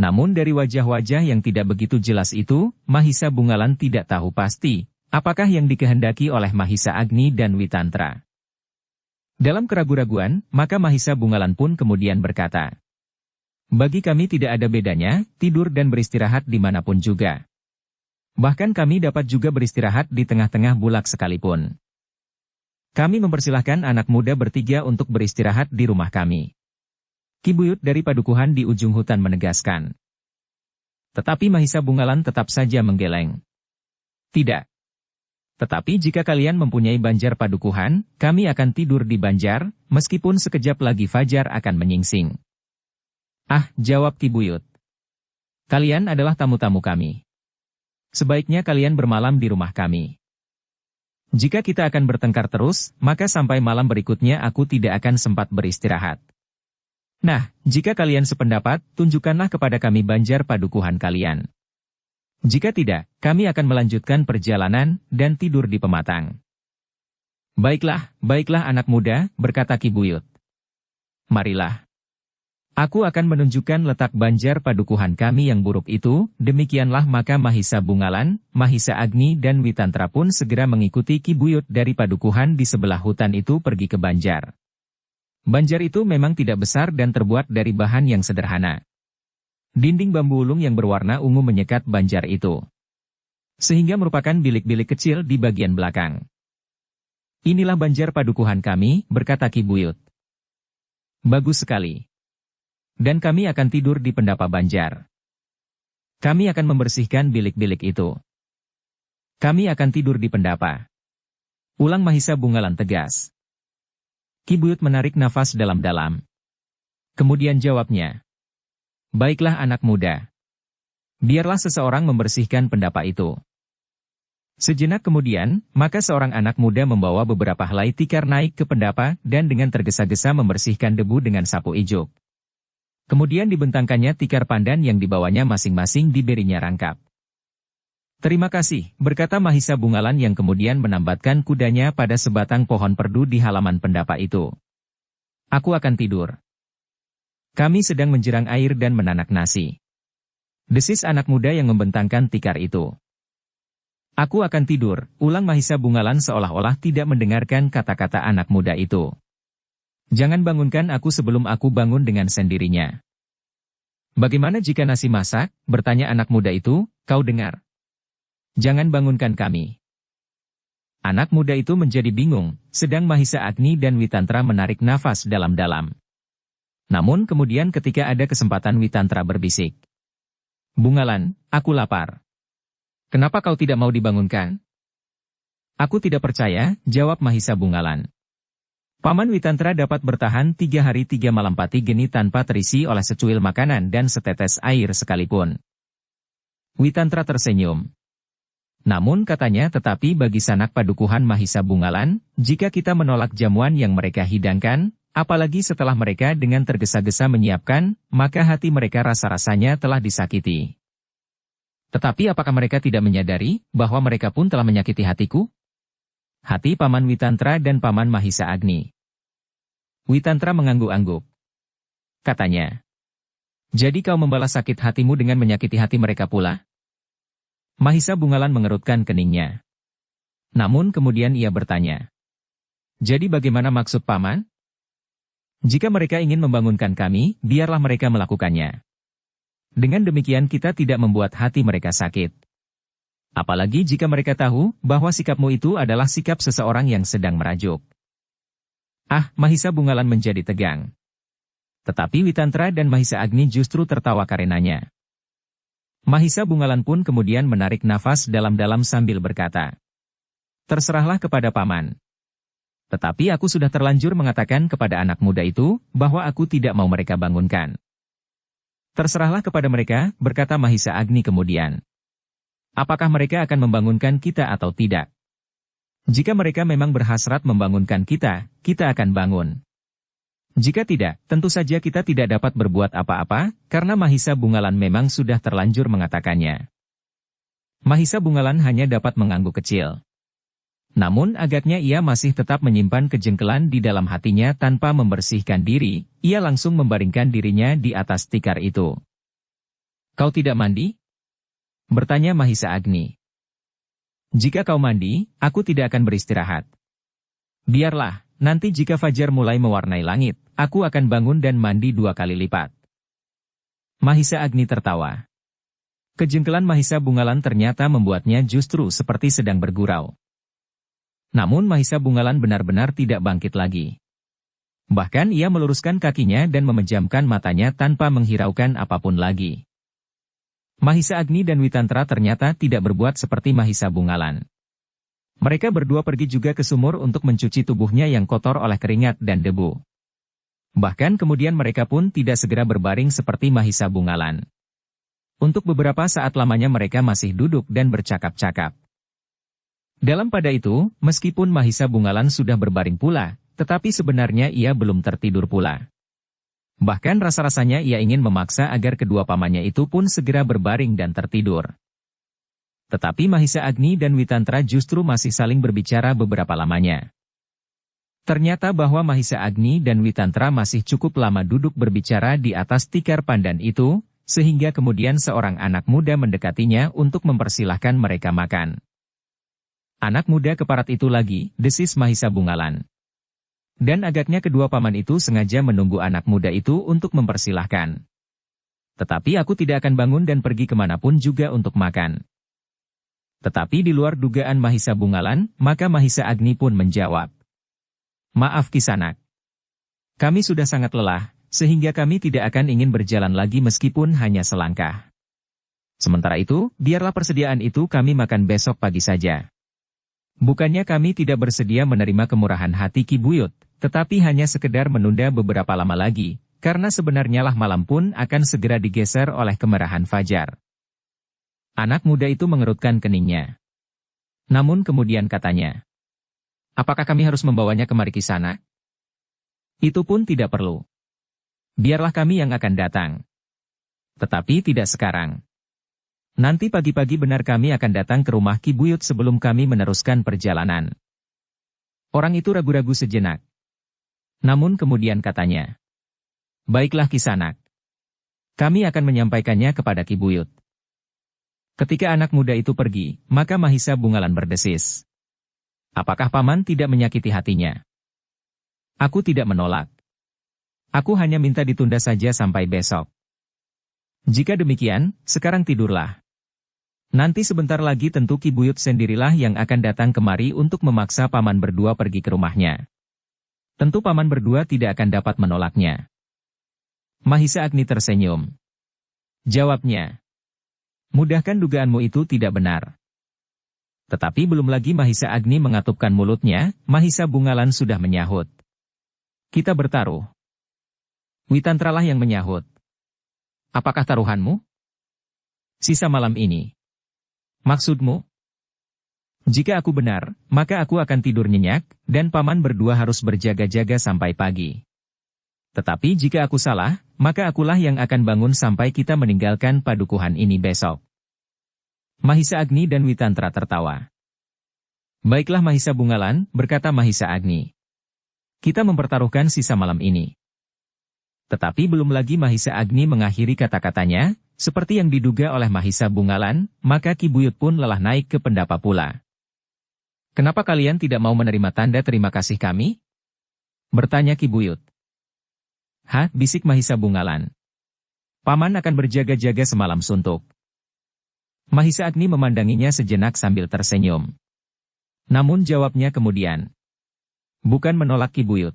Namun dari wajah-wajah yang tidak begitu jelas itu, Mahisa Bungalan tidak tahu pasti, apakah yang dikehendaki oleh Mahisa Agni dan Witantra. Dalam keraguan-raguan, maka Mahisa Bungalan pun kemudian berkata, "Bagi kami tidak ada bedanya, tidur dan beristirahat dimanapun juga. Bahkan kami dapat juga beristirahat di tengah-tengah bulak sekalipun. Kami mempersilahkan anak muda bertiga untuk beristirahat di rumah kami." Ki Buyut dari Padukuhan di ujung hutan menegaskan. Tetapi Mahisa Bungalan tetap saja menggeleng. "Tidak. Tetapi jika kalian mempunyai banjar padukuhan, kami akan tidur di banjar, meskipun sekejap lagi fajar akan menyingsing." "Ah," jawab Ki Buyut. "Kalian adalah tamu-tamu kami. Sebaiknya kalian bermalam di rumah kami. Jika kita akan bertengkar terus, maka sampai malam berikutnya aku tidak akan sempat beristirahat. Nah, jika kalian sependapat, tunjukkanlah kepada kami banjar padukuhan kalian. Jika tidak, kami akan melanjutkan perjalanan dan tidur di pematang." "Baiklah, baiklah anak muda," berkata Ki Buyut. "Marilah. Aku akan menunjukkan letak banjar padukuhan kami yang buruk itu." Demikianlah maka Mahisa Bungalan, Mahisa Agni dan Witantra pun segera mengikuti Ki Buyut dari padukuhan di sebelah hutan itu pergi ke banjar. Banjar itu memang tidak besar dan terbuat dari bahan yang sederhana. Dinding bambu ulung yang berwarna ungu menyekat banjar itu, sehingga merupakan bilik-bilik kecil di bagian belakang. "Inilah banjar padukuhan kami," berkata Ki Buyut. "Bagus sekali. Dan kami akan tidur di pendapa banjar. Kami akan membersihkan bilik-bilik itu. Kami akan tidur di pendapa," ulang Mahisa Bungalan tegas. Ki Buyut menarik nafas dalam-dalam. Kemudian jawabnya, "Baiklah anak muda. Biarlah seseorang membersihkan pendapa itu." Sejenak kemudian, maka seorang anak muda membawa beberapa helai tikar naik ke pendapa dan dengan tergesa-gesa membersihkan debu dengan sapu ijuk. Kemudian dibentangkannya tikar pandan yang dibawanya masing-masing diberinya rangkap. "Terima kasih," berkata Mahisa Bungalan yang kemudian menambatkan kudanya pada sebatang pohon perdu di halaman pendapa itu. "Aku akan tidur. Kami sedang menjerang air dan menanak nasi," desis anak muda yang membentangkan tikar itu. "Aku akan tidur," ulang Mahisa Bungalan seolah-olah tidak mendengarkan kata-kata anak muda itu. "Jangan bangunkan aku sebelum aku bangun dengan sendirinya." "Bagaimana jika nasi masak?" bertanya anak muda itu. "Kau dengar? Jangan bangunkan kami." Anak muda itu menjadi bingung, sedang Mahisa Agni dan Witantra menarik nafas dalam-dalam. Namun kemudian ketika ada kesempatan Witantra berbisik, "Bungalan, aku lapar. Kenapa kau tidak mau dibangunkan?" "Aku tidak percaya," jawab Mahisa Bungalan. "Paman Witantra dapat bertahan 3 hari 3 malam pati geni tanpa terisi oleh secuil makanan dan setetes air sekalipun." Witantra tersenyum. "Namun," katanya, "tetapi bagi sanak padukuhan Mahisa Bungalan, jika kita menolak jamuan yang mereka hidangkan, apalagi setelah mereka dengan tergesa-gesa menyiapkan, maka hati mereka rasa-rasanya telah disakiti. Tetapi apakah mereka tidak menyadari bahwa mereka pun telah menyakiti hatiku? Hati Paman Witantra dan Paman Mahisa Agni." Witantra mengangguk-angguk. Katanya, "Jadi kau membalas sakit hatimu dengan menyakiti hati mereka pula?" Mahisa Bungalan mengerutkan keningnya. Namun kemudian ia bertanya, "Jadi bagaimana maksud Paman?" "Jika mereka ingin membangunkan kami, biarlah mereka melakukannya. Dengan demikian kita tidak membuat hati mereka sakit. Apalagi jika mereka tahu bahwa sikapmu itu adalah sikap seseorang yang sedang merajuk." Ah, Mahisa Bungalan menjadi tegang. Tetapi Witantra dan Mahisa Agni justru tertawa karenanya. Mahisa Bungalan pun kemudian menarik nafas dalam-dalam sambil berkata, "Terserahlah kepada Paman. Tetapi aku sudah terlanjur mengatakan kepada anak muda itu, bahwa aku tidak mau mereka bangunkan." "Terserahlah kepada mereka," berkata Mahisa Agni kemudian. "Apakah mereka akan membangunkan kita atau tidak? Jika mereka memang berhasrat membangunkan kita, kita akan bangun. Jika tidak, tentu saja kita tidak dapat berbuat apa-apa, karena Mahisa Bungalan memang sudah terlanjur mengatakannya." Mahisa Bungalan hanya dapat mengangguk kecil. Namun agaknya ia masih tetap menyimpan kejengkelan di dalam hatinya tanpa membersihkan diri, ia langsung membaringkan dirinya di atas tikar itu. Kau tidak mandi? Bertanya Mahisa Agni. Jika kau mandi, aku tidak akan beristirahat. Biarlah, nanti jika fajar mulai mewarnai langit, aku akan bangun dan mandi 2 kali lipat. Mahisa Agni tertawa. Kejengkelan Mahisa Bungalan ternyata membuatnya justru seperti sedang bergurau. Namun Mahisa Bungalan benar-benar tidak bangkit lagi. Bahkan ia meluruskan kakinya dan memejamkan matanya tanpa menghiraukan apapun lagi. Mahisa Agni dan Witantra ternyata tidak berbuat seperti Mahisa Bungalan. Mereka berdua pergi juga ke sumur untuk mencuci tubuhnya yang kotor oleh keringat dan debu. Bahkan kemudian mereka pun tidak segera berbaring seperti Mahisa Bungalan. Untuk beberapa saat lamanya mereka masih duduk dan bercakap-cakap. Dalam pada itu, meskipun Mahisa Bungalan sudah berbaring pula, tetapi sebenarnya ia belum tertidur pula. Bahkan rasa-rasanya ia ingin memaksa agar kedua pamannya itu pun segera berbaring dan tertidur. Tetapi Mahisa Agni dan Witantra justru masih saling berbicara beberapa lamanya. Ternyata bahwa Mahisa Agni dan Witantra masih cukup lama duduk berbicara di atas tikar pandan itu, sehingga kemudian seorang anak muda mendekatinya untuk mempersilahkan mereka makan. Anak muda keparat itu lagi, desis Mahisa Bungalan. Dan agaknya kedua paman itu sengaja menunggu anak muda itu untuk mempersilahkan. Tetapi aku tidak akan bangun dan pergi kemanapun juga untuk makan. Tetapi di luar dugaan Mahisa Bungalan, maka Mahisa Agni pun menjawab. Maaf Kisanak. Kami sudah sangat lelah, sehingga kami tidak akan ingin berjalan lagi meskipun hanya selangkah. Sementara itu, biarlah persediaan itu kami makan besok pagi saja. Bukannya kami tidak bersedia menerima kemurahan hati Ki Buyut, tetapi hanya sekedar menunda beberapa lama lagi, karena sebenarnya lah malam pun akan segera digeser oleh kemerahan fajar. Anak muda itu mengerutkan keningnya. Namun kemudian katanya, apakah kami harus membawanya kemari Kisanak? Itu pun tidak perlu. Biarlah kami yang akan datang. Tetapi tidak sekarang. Nanti pagi-pagi benar kami akan datang ke rumah Ki Buyut sebelum kami meneruskan perjalanan. Orang itu ragu-ragu sejenak. Namun kemudian katanya, baiklah Kisanak. Kami akan menyampaikannya kepada Ki Buyut. Ketika anak muda itu pergi, maka Mahisa Bungalan berdesis. Apakah paman tidak menyakiti hatinya? Aku tidak menolak. Aku hanya minta ditunda saja sampai besok. Jika demikian, sekarang tidurlah. Nanti sebentar lagi tentu Ki Buyut sendirilah yang akan datang kemari untuk memaksa paman berdua pergi ke rumahnya. Tentu paman berdua tidak akan dapat menolaknya. Mahisa Agni tersenyum. Jawabnya, mudahkan dugaanmu itu tidak benar. Tetapi belum lagi Mahisa Agni mengatupkan mulutnya, Mahisa Bungalan sudah menyahut. Kita bertaruh. Witantralah yang menyahut. Apakah taruhanmu? Sisa malam ini. Maksudmu? Jika aku benar, maka aku akan tidur nyenyak, dan paman berdua harus berjaga-jaga sampai pagi. Tetapi jika aku salah, maka akulah yang akan bangun sampai kita meninggalkan padukuhan ini besok. Mahisa Agni dan Witantra tertawa. Baiklah Mahisa Bungalan, berkata Mahisa Agni. Kita mempertaruhkan sisa malam ini. Tetapi belum lagi Mahisa Agni mengakhiri kata-katanya, seperti yang diduga oleh Mahisa Bungalan, maka Ki Buyut pun lelah naik ke pendapa pula. Kenapa kalian tidak mau menerima tanda terima kasih kami? Bertanya Ki Buyut. Hah, bisik Mahisa Bungalan. Paman akan berjaga-jaga semalam suntuk. Mahisa Agni memandanginya sejenak sambil tersenyum. Namun jawabnya kemudian. Bukan menolak Ki Buyut.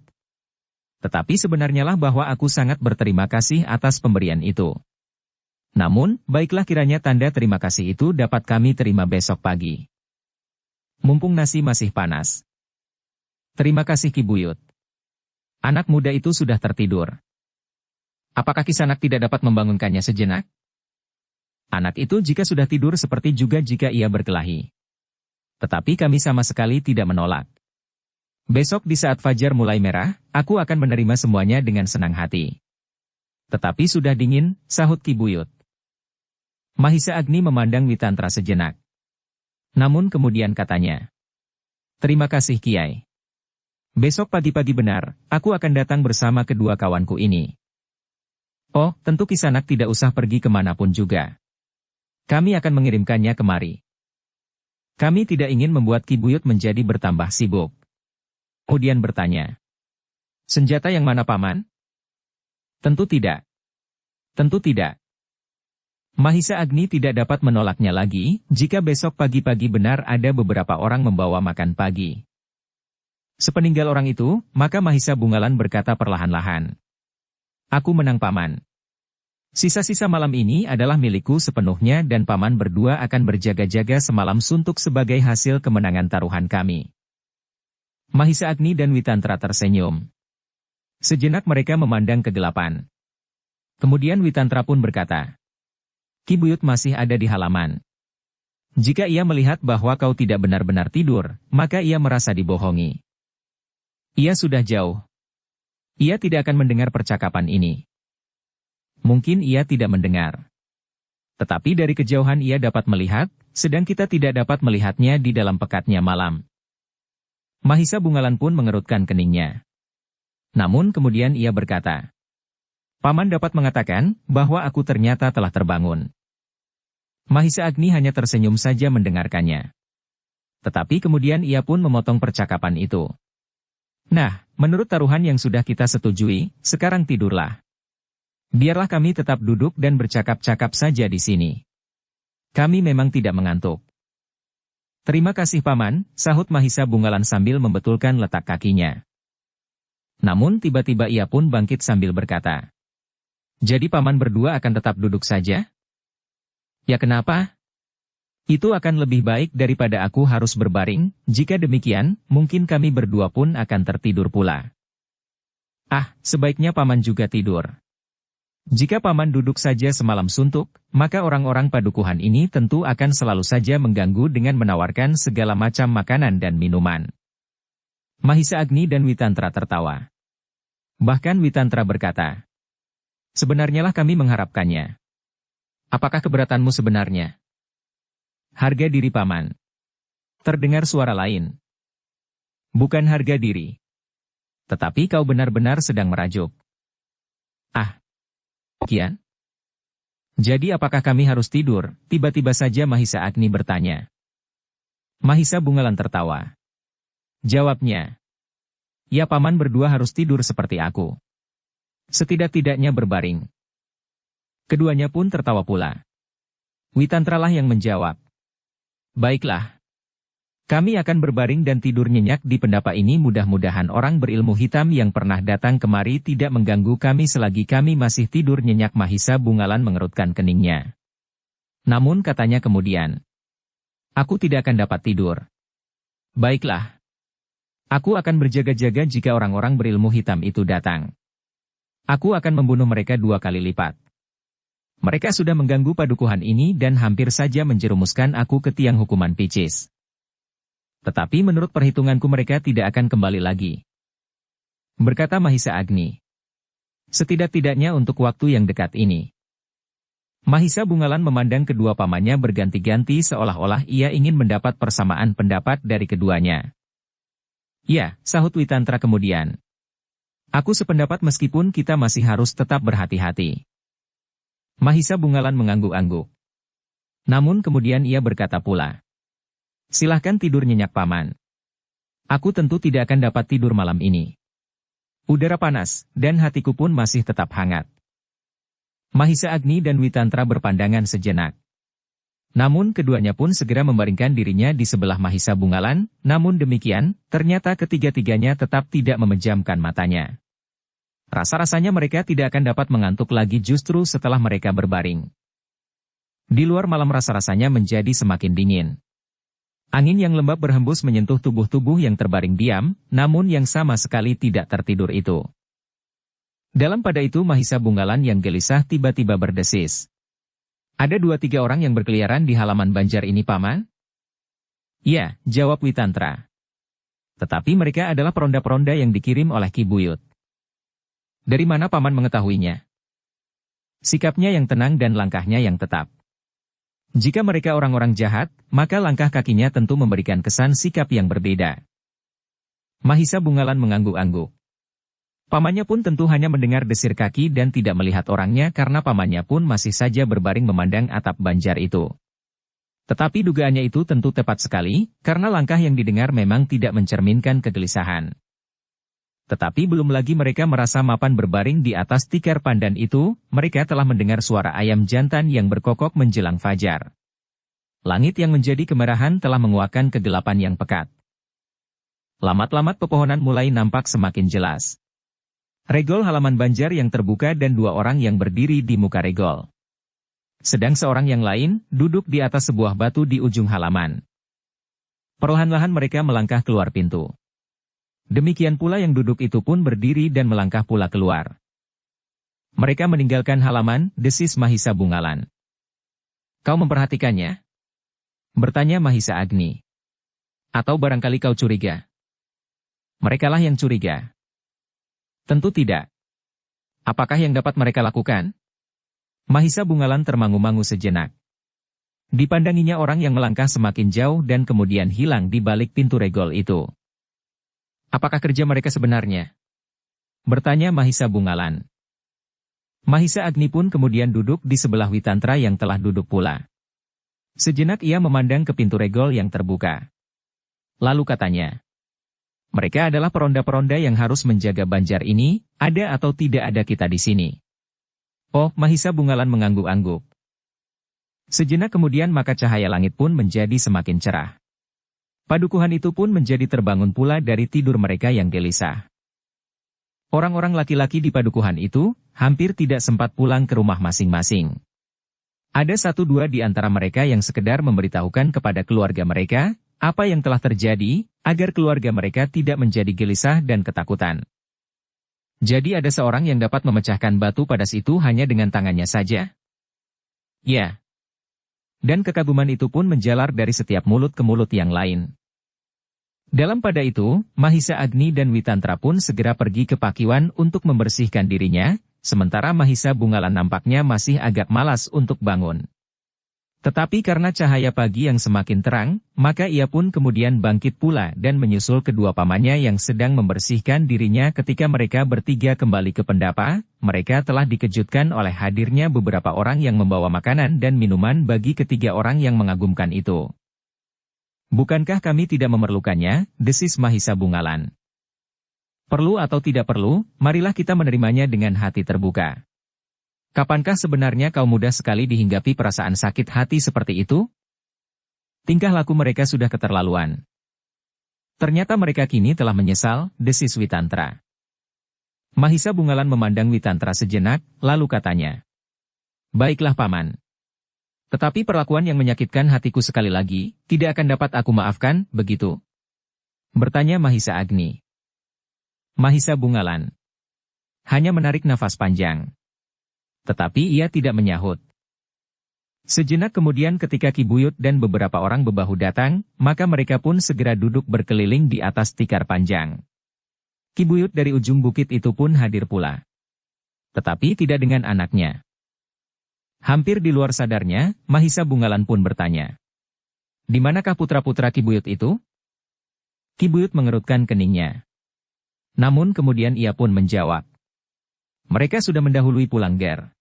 Tetapi sebenarnya lah bahwa aku sangat berterima kasih atas pemberian itu. Namun, baiklah kiranya tanda terima kasih itu dapat kami terima besok pagi. Mumpung nasi masih panas. Terima kasih Ki Buyut. Anak muda itu sudah tertidur. Apakah Kisanak tidak dapat membangunkannya sejenak? Anak itu jika sudah tidur seperti juga jika ia berkelahi. Tetapi kami sama sekali tidak menolak. Besok di saat fajar mulai merah, aku akan menerima semuanya dengan senang hati. Tetapi sudah dingin, sahut Ki Buyut. Mahisa Agni memandang Witantra sejenak. Namun kemudian katanya. Terima kasih Kiai. Besok pagi-pagi benar, aku akan datang bersama kedua kawanku ini. Oh, tentu Kisanak tidak usah pergi kemanapun juga. Kami akan mengirimkannya kemari. Kami tidak ingin membuat Ki Buyut menjadi bertambah sibuk. Kemudian bertanya. Senjata yang mana Paman? Tentu tidak. Tentu tidak. Mahisa Agni tidak dapat menolaknya lagi, jika besok pagi-pagi benar ada beberapa orang membawa makan pagi. Sepeninggal orang itu, maka Mahisa Bungalan berkata perlahan-lahan. Aku menang Paman. Sisa-sisa malam ini adalah milikku sepenuhnya dan Paman berdua akan berjaga-jaga semalam suntuk sebagai hasil kemenangan taruhan kami. Mahisa Agni dan Witantra tersenyum. Sejenak mereka memandang kegelapan. Kemudian Witantra pun berkata, Ki Buyut masih ada di halaman. Jika ia melihat bahwa kau tidak benar-benar tidur, maka ia merasa dibohongi. Ia sudah jauh. Ia tidak akan mendengar percakapan ini. Mungkin ia tidak mendengar. Tetapi dari kejauhan ia dapat melihat, sedang kita tidak dapat melihatnya di dalam pekatnya malam. Mahisa Bungalan pun mengerutkan keningnya. Namun kemudian ia berkata, Paman dapat mengatakan bahwa aku ternyata telah terbangun. Mahisa Agni hanya tersenyum saja mendengarkannya. Tetapi kemudian ia pun memotong percakapan itu. Nah, menurut taruhan yang sudah kita setujui, sekarang tidurlah. Biarlah kami tetap duduk dan bercakap-cakap saja di sini. Kami memang tidak mengantuk. Terima kasih Paman, sahut Mahisa Bungalan sambil membetulkan letak kakinya. Namun tiba-tiba ia pun bangkit sambil berkata, Jadi Paman berdua akan tetap duduk saja? Ya kenapa? Itu akan lebih baik daripada aku harus berbaring, jika demikian, mungkin kami berdua pun akan tertidur pula. Ah, sebaiknya Paman juga tidur. Jika Paman duduk saja semalam suntuk, maka orang-orang padukuhan ini tentu akan selalu saja mengganggu dengan menawarkan segala macam makanan dan minuman. Mahisa Agni dan Witantra tertawa. Bahkan Witantra berkata, Sebenarnya lah kami mengharapkannya. Apakah keberatanmu sebenarnya? Harga diri Paman. Terdengar suara lain. Bukan harga diri. Tetapi kau benar-benar sedang merajuk. Ah. Kian? Jadi apakah kami harus tidur? Tiba-tiba saja Mahisa Agni bertanya. Mahisa Bungalan tertawa. Jawabnya. Ya Paman berdua harus tidur seperti aku. Setidak-tidaknya berbaring. Keduanya pun tertawa pula. Witantra lah yang menjawab. Baiklah. Kami akan berbaring dan tidur nyenyak di pendapa ini mudah-mudahan orang berilmu hitam yang pernah datang kemari tidak mengganggu kami selagi kami masih tidur nyenyak Mahisa Bungalan mengerutkan keningnya. Namun katanya kemudian. Aku tidak akan dapat tidur. Baiklah. Aku akan berjaga-jaga jika orang-orang berilmu hitam itu datang. Aku akan membunuh mereka 2 kali lipat. Mereka sudah mengganggu padukuhan ini dan hampir saja menjerumuskan aku ke tiang hukuman picis. Tetapi menurut perhitunganku mereka tidak akan kembali lagi. Berkata Mahisa Agni. Setidak-tidaknya untuk waktu yang dekat ini. Mahisa Bungalan memandang kedua pamannya berganti-ganti seolah-olah ia ingin mendapat persamaan pendapat dari keduanya. Ya, sahut Witantra kemudian. Aku sependapat meskipun kita masih harus tetap berhati-hati. Mahisa Bungalan mengangguk-angguk. Namun kemudian ia berkata pula. Silahkan tidur nyenyak Paman. Aku tentu tidak akan dapat tidur malam ini. Udara panas, dan hatiku pun masih tetap hangat. Mahisa Agni dan Witantra berpandangan sejenak. Namun keduanya pun segera membaringkan dirinya di sebelah Mahisa Bungalan, namun demikian, ternyata ketiga-tiganya tetap tidak memejamkan matanya. Rasa-rasanya mereka tidak akan dapat mengantuk lagi justru setelah mereka berbaring. Di luar malam rasa-rasanya menjadi semakin dingin. Angin yang lembab berhembus menyentuh tubuh-tubuh yang terbaring diam, namun yang sama sekali tidak tertidur itu. Dalam pada itu Mahisa Bungalan yang gelisah tiba-tiba berdesis. Ada 2-3 orang yang berkeliaran di halaman banjar ini Paman? Ya, jawab Witantra. Tetapi mereka adalah peronda-peronda yang dikirim oleh Ki Buyut. Dari mana Paman mengetahuinya? Sikapnya yang tenang dan langkahnya yang tetap. Jika mereka orang-orang jahat, maka langkah kakinya tentu memberikan kesan sikap yang berbeda. Mahisa Bungalan mengangguk-angguk. Pamannya pun tentu hanya mendengar desir kaki dan tidak melihat orangnya karena pamannya pun masih saja berbaring memandang atap banjar itu. Tetapi dugaannya itu tentu tepat sekali, karena langkah yang didengar memang tidak mencerminkan kegelisahan. Tetapi belum lagi mereka merasa mapan berbaring di atas tikar pandan itu, mereka telah mendengar suara ayam jantan yang berkokok menjelang fajar. Langit yang menjadi kemerahan telah menguakkan kegelapan yang pekat. Lamat-lamat pepohonan mulai nampak semakin jelas. Regol halaman banjar yang terbuka dan dua orang yang berdiri di muka regol. Sedang seorang yang lain, duduk di atas sebuah batu di ujung halaman. Perlahan-lahan mereka melangkah keluar pintu. Demikian pula yang duduk itu pun berdiri dan melangkah pula keluar. Mereka meninggalkan halaman, desis Mahisa Bungalan. Kau memperhatikannya? Bertanya Mahisa Agni. Atau barangkali kau curiga? Merekalah yang curiga. Tentu tidak. Apakah yang dapat mereka lakukan? Mahisa Bungalan termangu-mangu sejenak. Dipandanginya orang yang melangkah semakin jauh dan kemudian hilang di balik pintu regol itu. Apakah kerja mereka sebenarnya? Bertanya Mahisa Bungalan. Mahisa Agni pun kemudian duduk di sebelah Witantra yang telah duduk pula. Sejenak ia memandang ke pintu regol yang terbuka. Lalu katanya, mereka adalah peronda-peronda yang harus menjaga banjar ini, ada atau tidak ada kita di sini. Oh, Mahisa Bungalan mengangguk-angguk. Sejenak kemudian maka cahaya langit pun menjadi semakin cerah. Padukuhan itu pun menjadi terbangun pula dari tidur mereka yang gelisah. Orang-orang laki-laki di padukuhan itu, hampir tidak sempat pulang ke rumah masing-masing. Ada satu dua di antara mereka yang sekedar memberitahukan kepada keluarga mereka, apa yang telah terjadi, agar keluarga mereka tidak menjadi gelisah dan ketakutan. Jadi ada seorang yang dapat memecahkan batu padas itu hanya dengan tangannya saja? Ya. Dan kekaguman itu pun menjalar dari setiap mulut ke mulut yang lain. Dalam pada itu, Mahisa Agni dan Witantra pun segera pergi ke Pakiwan untuk membersihkan dirinya, sementara Mahisa Bungalan nampaknya masih agak malas untuk bangun. Tetapi karena cahaya pagi yang semakin terang, maka ia pun kemudian bangkit pula dan menyusul kedua pamannya yang sedang membersihkan dirinya ketika mereka bertiga kembali ke pendapa. Mereka telah dikejutkan oleh hadirnya beberapa orang yang membawa makanan dan minuman bagi ketiga orang yang mengagumkan itu. Bukankah kami tidak memerlukannya, desis Mahisa Bungalan. Perlu atau tidak perlu, marilah kita menerimanya dengan hati terbuka. Kapankah sebenarnya kau mudah sekali dihinggapi perasaan sakit hati seperti itu? Tingkah laku mereka sudah keterlaluan. Ternyata mereka kini telah menyesal, desis Witantra. Mahisa Bungalan memandang Witantra sejenak, lalu katanya. Baiklah paman. Tetapi perlakuan yang menyakitkan hatiku sekali lagi, tidak akan dapat aku maafkan, begitu? Bertanya Mahisa Agni. Mahisa Bungalan hanya menarik nafas panjang. Tetapi ia tidak menyahut. Sejenak kemudian ketika Ki Buyut dan beberapa orang bebahu datang, maka mereka pun segera duduk berkeliling di atas tikar panjang. Ki Buyut dari ujung bukit itu pun hadir pula. Tetapi tidak dengan anaknya. Hampir di luar sadarnya, Mahisa Bungalan pun bertanya. Di manakah putra-putra Ki Buyut itu? Ki Buyut mengerutkan keningnya. Namun kemudian ia pun menjawab. Mereka sudah mendahului pulang Ger.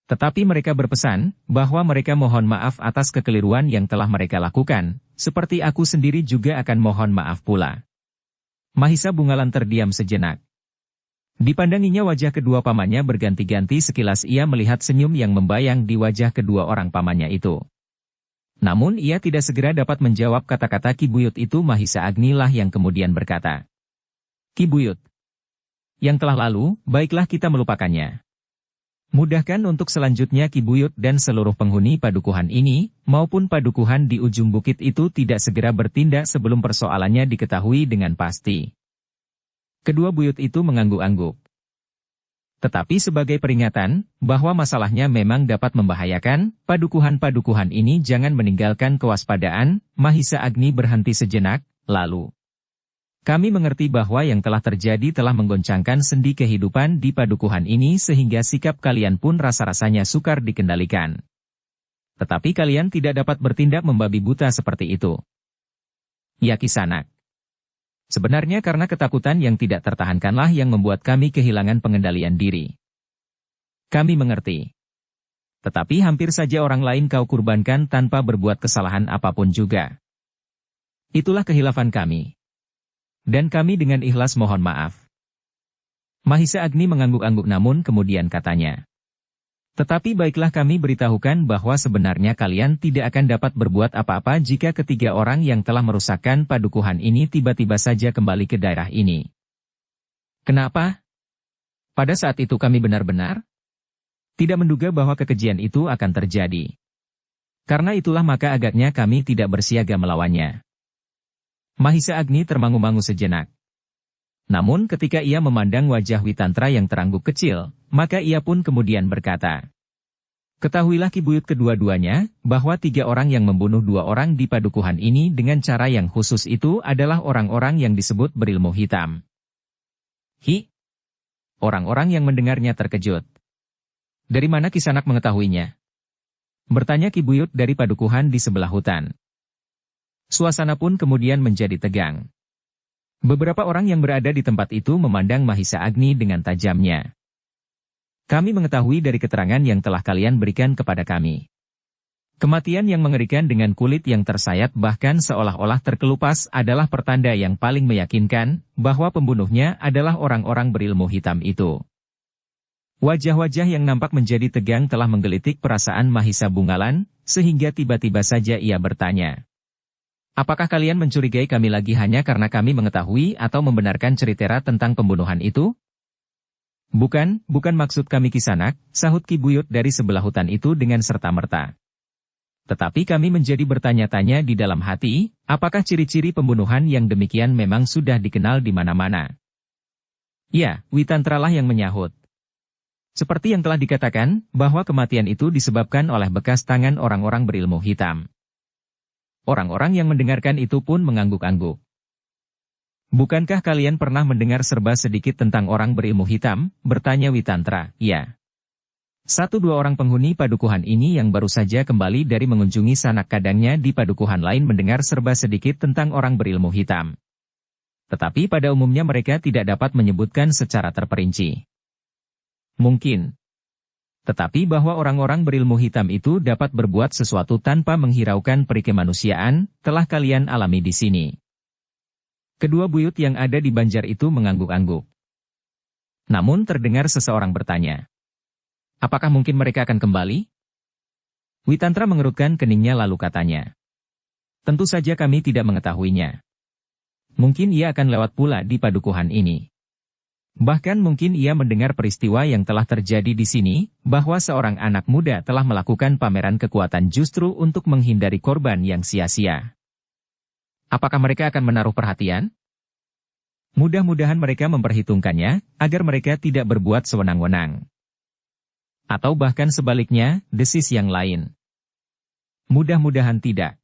Tetapi mereka berpesan, bahwa mereka mohon maaf atas kekeliruan yang telah mereka lakukan, seperti aku sendiri juga akan mohon maaf pula. Mahisa Bungalan terdiam sejenak. Dipandanginya wajah kedua pamannya berganti-ganti sekilas ia melihat senyum yang membayang di wajah kedua orang pamannya itu. Namun ia tidak segera dapat menjawab kata-kata Ki Buyut itu. Mahisa Agni lah yang kemudian berkata. Ki Buyut. Yang telah lalu, baiklah kita melupakannya. Mudahkan untuk selanjutnya Ki Buyut dan seluruh penghuni padukuhan ini, maupun padukuhan di ujung bukit itu tidak segera bertindak sebelum persoalannya diketahui dengan pasti. Kedua buyut itu mengangguk-angguk. Tetapi sebagai peringatan, bahwa masalahnya memang dapat membahayakan, padukuhan-padukuhan ini jangan meninggalkan kewaspadaan. Mahisa Agni berhenti sejenak, lalu. Kami mengerti bahwa yang telah terjadi telah menggoncangkan sendi kehidupan di padukuhan ini sehingga sikap kalian pun rasa-rasanya sukar dikendalikan. Tetapi kalian tidak dapat bertindak membabi buta seperti itu. Ya Kisanak. Sebenarnya karena ketakutan yang tidak tertahankanlah yang membuat kami kehilangan pengendalian diri. Kami mengerti. Tetapi hampir saja orang lain kau kurbankan tanpa berbuat kesalahan apapun juga. Itulah kehilafan kami. Dan kami dengan ikhlas mohon maaf. Mahisa Agni mengangguk-angguk namun kemudian katanya. Tetapi baiklah kami beritahukan bahwa sebenarnya kalian tidak akan dapat berbuat apa-apa jika ketiga orang yang telah merusakkan padukuhan ini tiba-tiba saja kembali ke daerah ini. Kenapa? Pada saat itu kami benar-benar tidak menduga bahwa kekejian itu akan terjadi. Karena itulah maka agaknya kami tidak bersiaga melawannya. Mahisa Agni termangu-mangu sejenak. Namun ketika ia memandang wajah Witantra yang terangguk kecil, maka ia pun kemudian berkata, ketahuilah Ki Buyut kedua-duanya, bahwa 3 orang yang membunuh 2 orang di padukuhan ini dengan cara yang khusus itu adalah orang-orang yang disebut berilmu hitam. Hi! Orang-orang yang mendengarnya terkejut. Dari mana Kisanak mengetahuinya? Bertanya Ki Buyut dari padukuhan di sebelah hutan. Suasana pun kemudian menjadi tegang. Beberapa orang yang berada di tempat itu memandang Mahisa Agni dengan tajamnya. Kami mengetahui dari keterangan yang telah kalian berikan kepada kami. Kematian yang mengerikan dengan kulit yang tersayat bahkan seolah-olah terkelupas adalah pertanda yang paling meyakinkan bahwa pembunuhnya adalah orang-orang berilmu hitam itu. Wajah-wajah yang nampak menjadi tegang telah menggelitik perasaan Mahisa Bungalan, sehingga tiba-tiba saja ia bertanya. Apakah kalian mencurigai kami lagi hanya karena kami mengetahui atau membenarkan cerita tentang pembunuhan itu? Bukan maksud kami Kisanak, sahut Ki Buyut dari sebelah hutan itu dengan serta-merta. Tetapi kami menjadi bertanya-tanya di dalam hati, apakah ciri-ciri pembunuhan yang demikian memang sudah dikenal di mana-mana? Ya, Witantra lah yang menyahut. Seperti yang telah dikatakan, bahwa kematian itu disebabkan oleh bekas tangan orang-orang berilmu hitam. Orang-orang yang mendengarkan itu pun mengangguk-angguk. Bukankah kalian pernah mendengar serba sedikit tentang orang berilmu hitam? Bertanya Witantra. Ya. 1-2 orang penghuni padukuhan ini yang baru saja kembali dari mengunjungi sanak kadangnya di padukuhan lain mendengar serba sedikit tentang orang berilmu hitam. Tetapi pada umumnya mereka tidak dapat menyebutkan secara terperinci. Mungkin. Tetapi bahwa orang-orang berilmu hitam itu dapat berbuat sesuatu tanpa menghiraukan peri kemanusiaan, telah kalian alami di sini. Kedua buyut yang ada di Banjar itu mengangguk-angguk. Namun terdengar seseorang bertanya. Apakah mungkin mereka akan kembali? Witantra mengerutkan keningnya lalu katanya. Tentu saja kami tidak mengetahuinya. Mungkin ia akan lewat pula di padukuhan ini. Bahkan mungkin ia mendengar peristiwa yang telah terjadi di sini, bahwa seorang anak muda telah melakukan pameran kekuatan justru untuk menghindari korban yang sia-sia. Apakah mereka akan menaruh perhatian? Mudah-mudahan mereka memperhitungkannya, agar mereka tidak berbuat sewenang-wenang. Atau bahkan sebaliknya, desis yang lain. Mudah-mudahan tidak.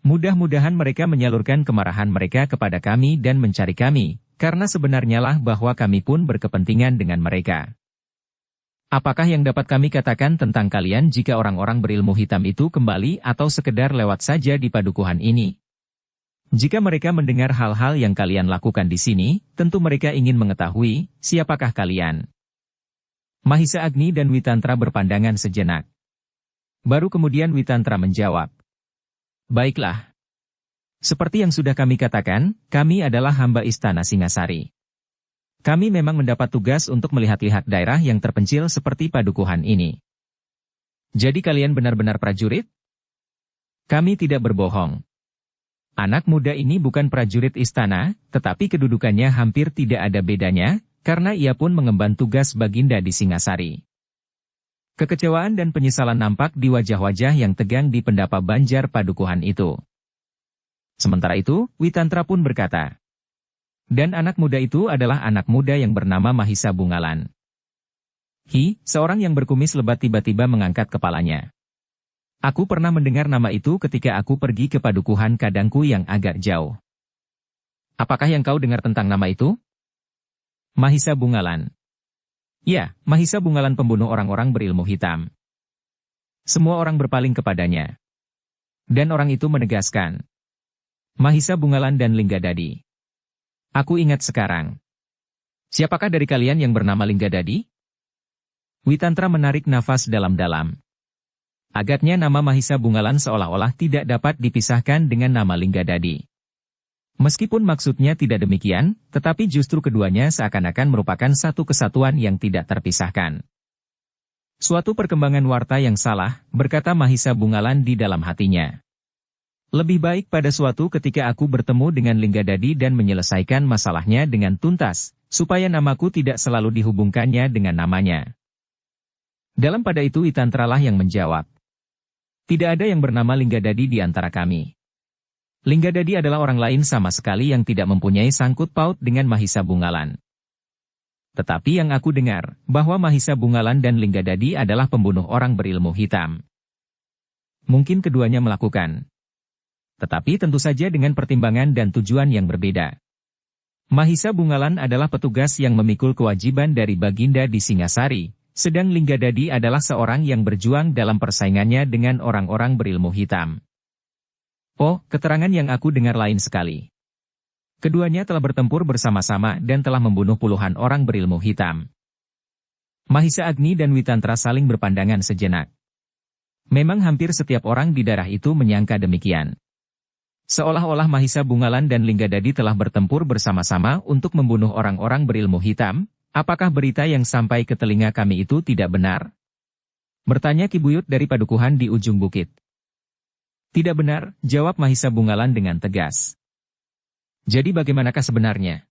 Mudah-mudahan mereka menyalurkan kemarahan mereka kepada kami dan mencari kami, karena sebenarnya lah bahwa kami pun berkepentingan dengan mereka. Apakah yang dapat kami katakan tentang kalian jika orang-orang berilmu hitam itu kembali atau sekedar lewat saja di padukuhan ini? Jika mereka mendengar hal-hal yang kalian lakukan di sini, tentu mereka ingin mengetahui, siapakah kalian? Mahisa Agni dan Witantra berpandangan sejenak. Baru kemudian Witantra menjawab. Baiklah. Seperti yang sudah kami katakan, kami adalah hamba Istana Singasari. Kami memang mendapat tugas untuk melihat-lihat daerah yang terpencil seperti padukuhan ini. Jadi kalian benar-benar prajurit? Kami tidak berbohong. Anak muda ini bukan prajurit istana, tetapi kedudukannya hampir tidak ada bedanya, karena ia pun mengemban tugas Baginda di Singasari. Kekecewaan dan penyesalan nampak di wajah-wajah yang tegang di pendapa Banjar padukuhan itu. Sementara itu, Witantra pun berkata. Dan anak muda itu adalah anak muda yang bernama Mahisa Bungalan. Seorang yang berkumis lebat tiba-tiba mengangkat kepalanya. Aku pernah mendengar nama itu ketika aku pergi ke padukuhan kadangku yang agak jauh. Apakah yang kau dengar tentang nama itu? Mahisa Bungalan. Ya, Mahisa Bungalan pembunuh orang-orang berilmu hitam. Semua orang berpaling kepadanya. Dan orang itu menegaskan, Mahisa Bungalan dan Linggadadi. Aku ingat sekarang. Siapakah dari kalian yang bernama Linggadadi? Witantra menarik nafas dalam-dalam. Agaknya nama Mahisa Bungalan seolah-olah tidak dapat dipisahkan dengan nama Linggadadi. Meskipun maksudnya tidak demikian, tetapi justru keduanya seakan-akan merupakan satu kesatuan yang tidak terpisahkan. Suatu perkembangan warta yang salah, berkata Mahisa Bungalan di dalam hatinya. Lebih baik pada suatu ketika aku bertemu dengan Linggadadi dan menyelesaikan masalahnya dengan tuntas, supaya namaku tidak selalu dihubungkannya dengan namanya. Dalam pada itu Witantralah yang menjawab. Tidak ada yang bernama Linggadadi di antara kami. Linggadadi adalah orang lain sama sekali yang tidak mempunyai sangkut paut dengan Mahisa Bungalan. Tetapi yang aku dengar, bahwa Mahisa Bungalan dan Linggadadi adalah pembunuh orang berilmu hitam. Mungkin keduanya melakukan. Tetapi tentu saja dengan pertimbangan dan tujuan yang berbeda. Mahisa Bungalan adalah petugas yang memikul kewajiban dari Baginda di Singasari, sedang Linggadadi adalah seorang yang berjuang dalam persaingannya dengan orang-orang berilmu hitam. Oh, keterangan yang aku dengar lain sekali. Keduanya telah bertempur bersama-sama dan telah membunuh puluhan orang berilmu hitam. Mahisa Agni dan Witantra saling berpandangan sejenak. Memang hampir setiap orang di daerah itu menyangka demikian. Seolah-olah Mahisa Bungalan dan Linggadadi telah bertempur bersama-sama untuk membunuh orang-orang berilmu hitam. Apakah berita yang sampai ke telinga kami itu tidak benar? Bertanya Ki Buyut dari padukuhan di ujung bukit. Tidak benar, jawab Mahisa Bungalan dengan tegas. Jadi bagaimanakah sebenarnya?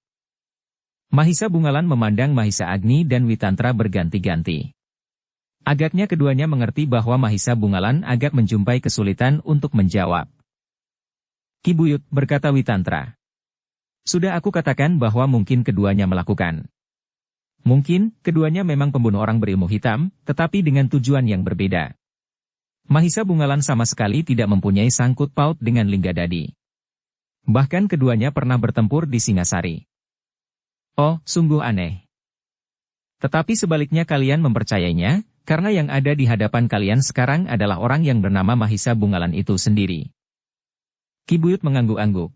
Mahisa Bungalan memandang Mahisa Agni dan Witantra berganti-ganti. Agaknya keduanya mengerti bahwa Mahisa Bungalan agak menjumpai kesulitan untuk menjawab. Ki Buyut, berkata Witantra. Sudah aku katakan bahwa mungkin keduanya melakukan. Mungkin, keduanya memang pembunuh orang berilmu hitam, tetapi dengan tujuan yang berbeda. Mahisa Bungalan sama sekali tidak mempunyai sangkut paut dengan Linggadadi. Bahkan keduanya pernah bertempur di Singasari. Oh, sungguh aneh. Tetapi sebaliknya kalian mempercayainya, karena yang ada di hadapan kalian sekarang adalah orang yang bernama Mahisa Bungalan itu sendiri. Ki Buyut mengangguk-angguk.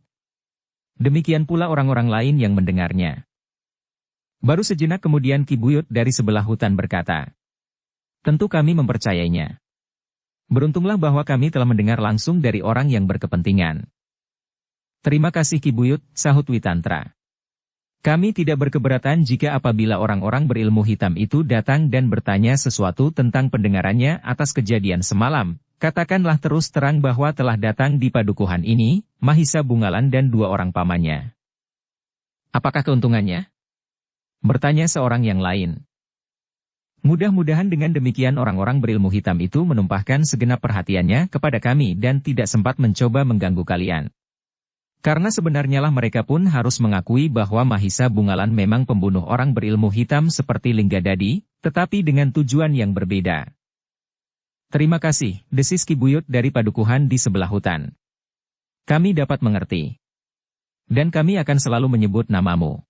Demikian pula orang-orang lain yang mendengarnya. Baru sejenak kemudian Ki Buyut dari sebelah hutan berkata, tentu kami mempercayainya. Beruntunglah bahwa kami telah mendengar langsung dari orang yang berkepentingan. Terima kasih Ki Buyut, sahut Witantra. Kami tidak berkeberatan jika apabila orang-orang berilmu hitam itu datang dan bertanya sesuatu tentang pendengarannya atas kejadian semalam. Katakanlah terus terang bahwa telah datang di padukuhan ini, Mahisa Bungalan dan dua orang pamannya. Apakah keuntungannya? Bertanya seorang yang lain. Mudah-mudahan dengan demikian orang-orang berilmu hitam itu menumpahkan segenap perhatiannya kepada kami dan tidak sempat mencoba mengganggu kalian. Karena sebenarnya lah mereka pun harus mengakui bahwa Mahisa Bungalan memang pembunuh orang berilmu hitam seperti Linggadadi, tetapi dengan tujuan yang berbeda. Terima kasih, desis Ki Buyut dari padukuhan di sebelah hutan. Kami dapat mengerti. Dan kami akan selalu menyebut namamu.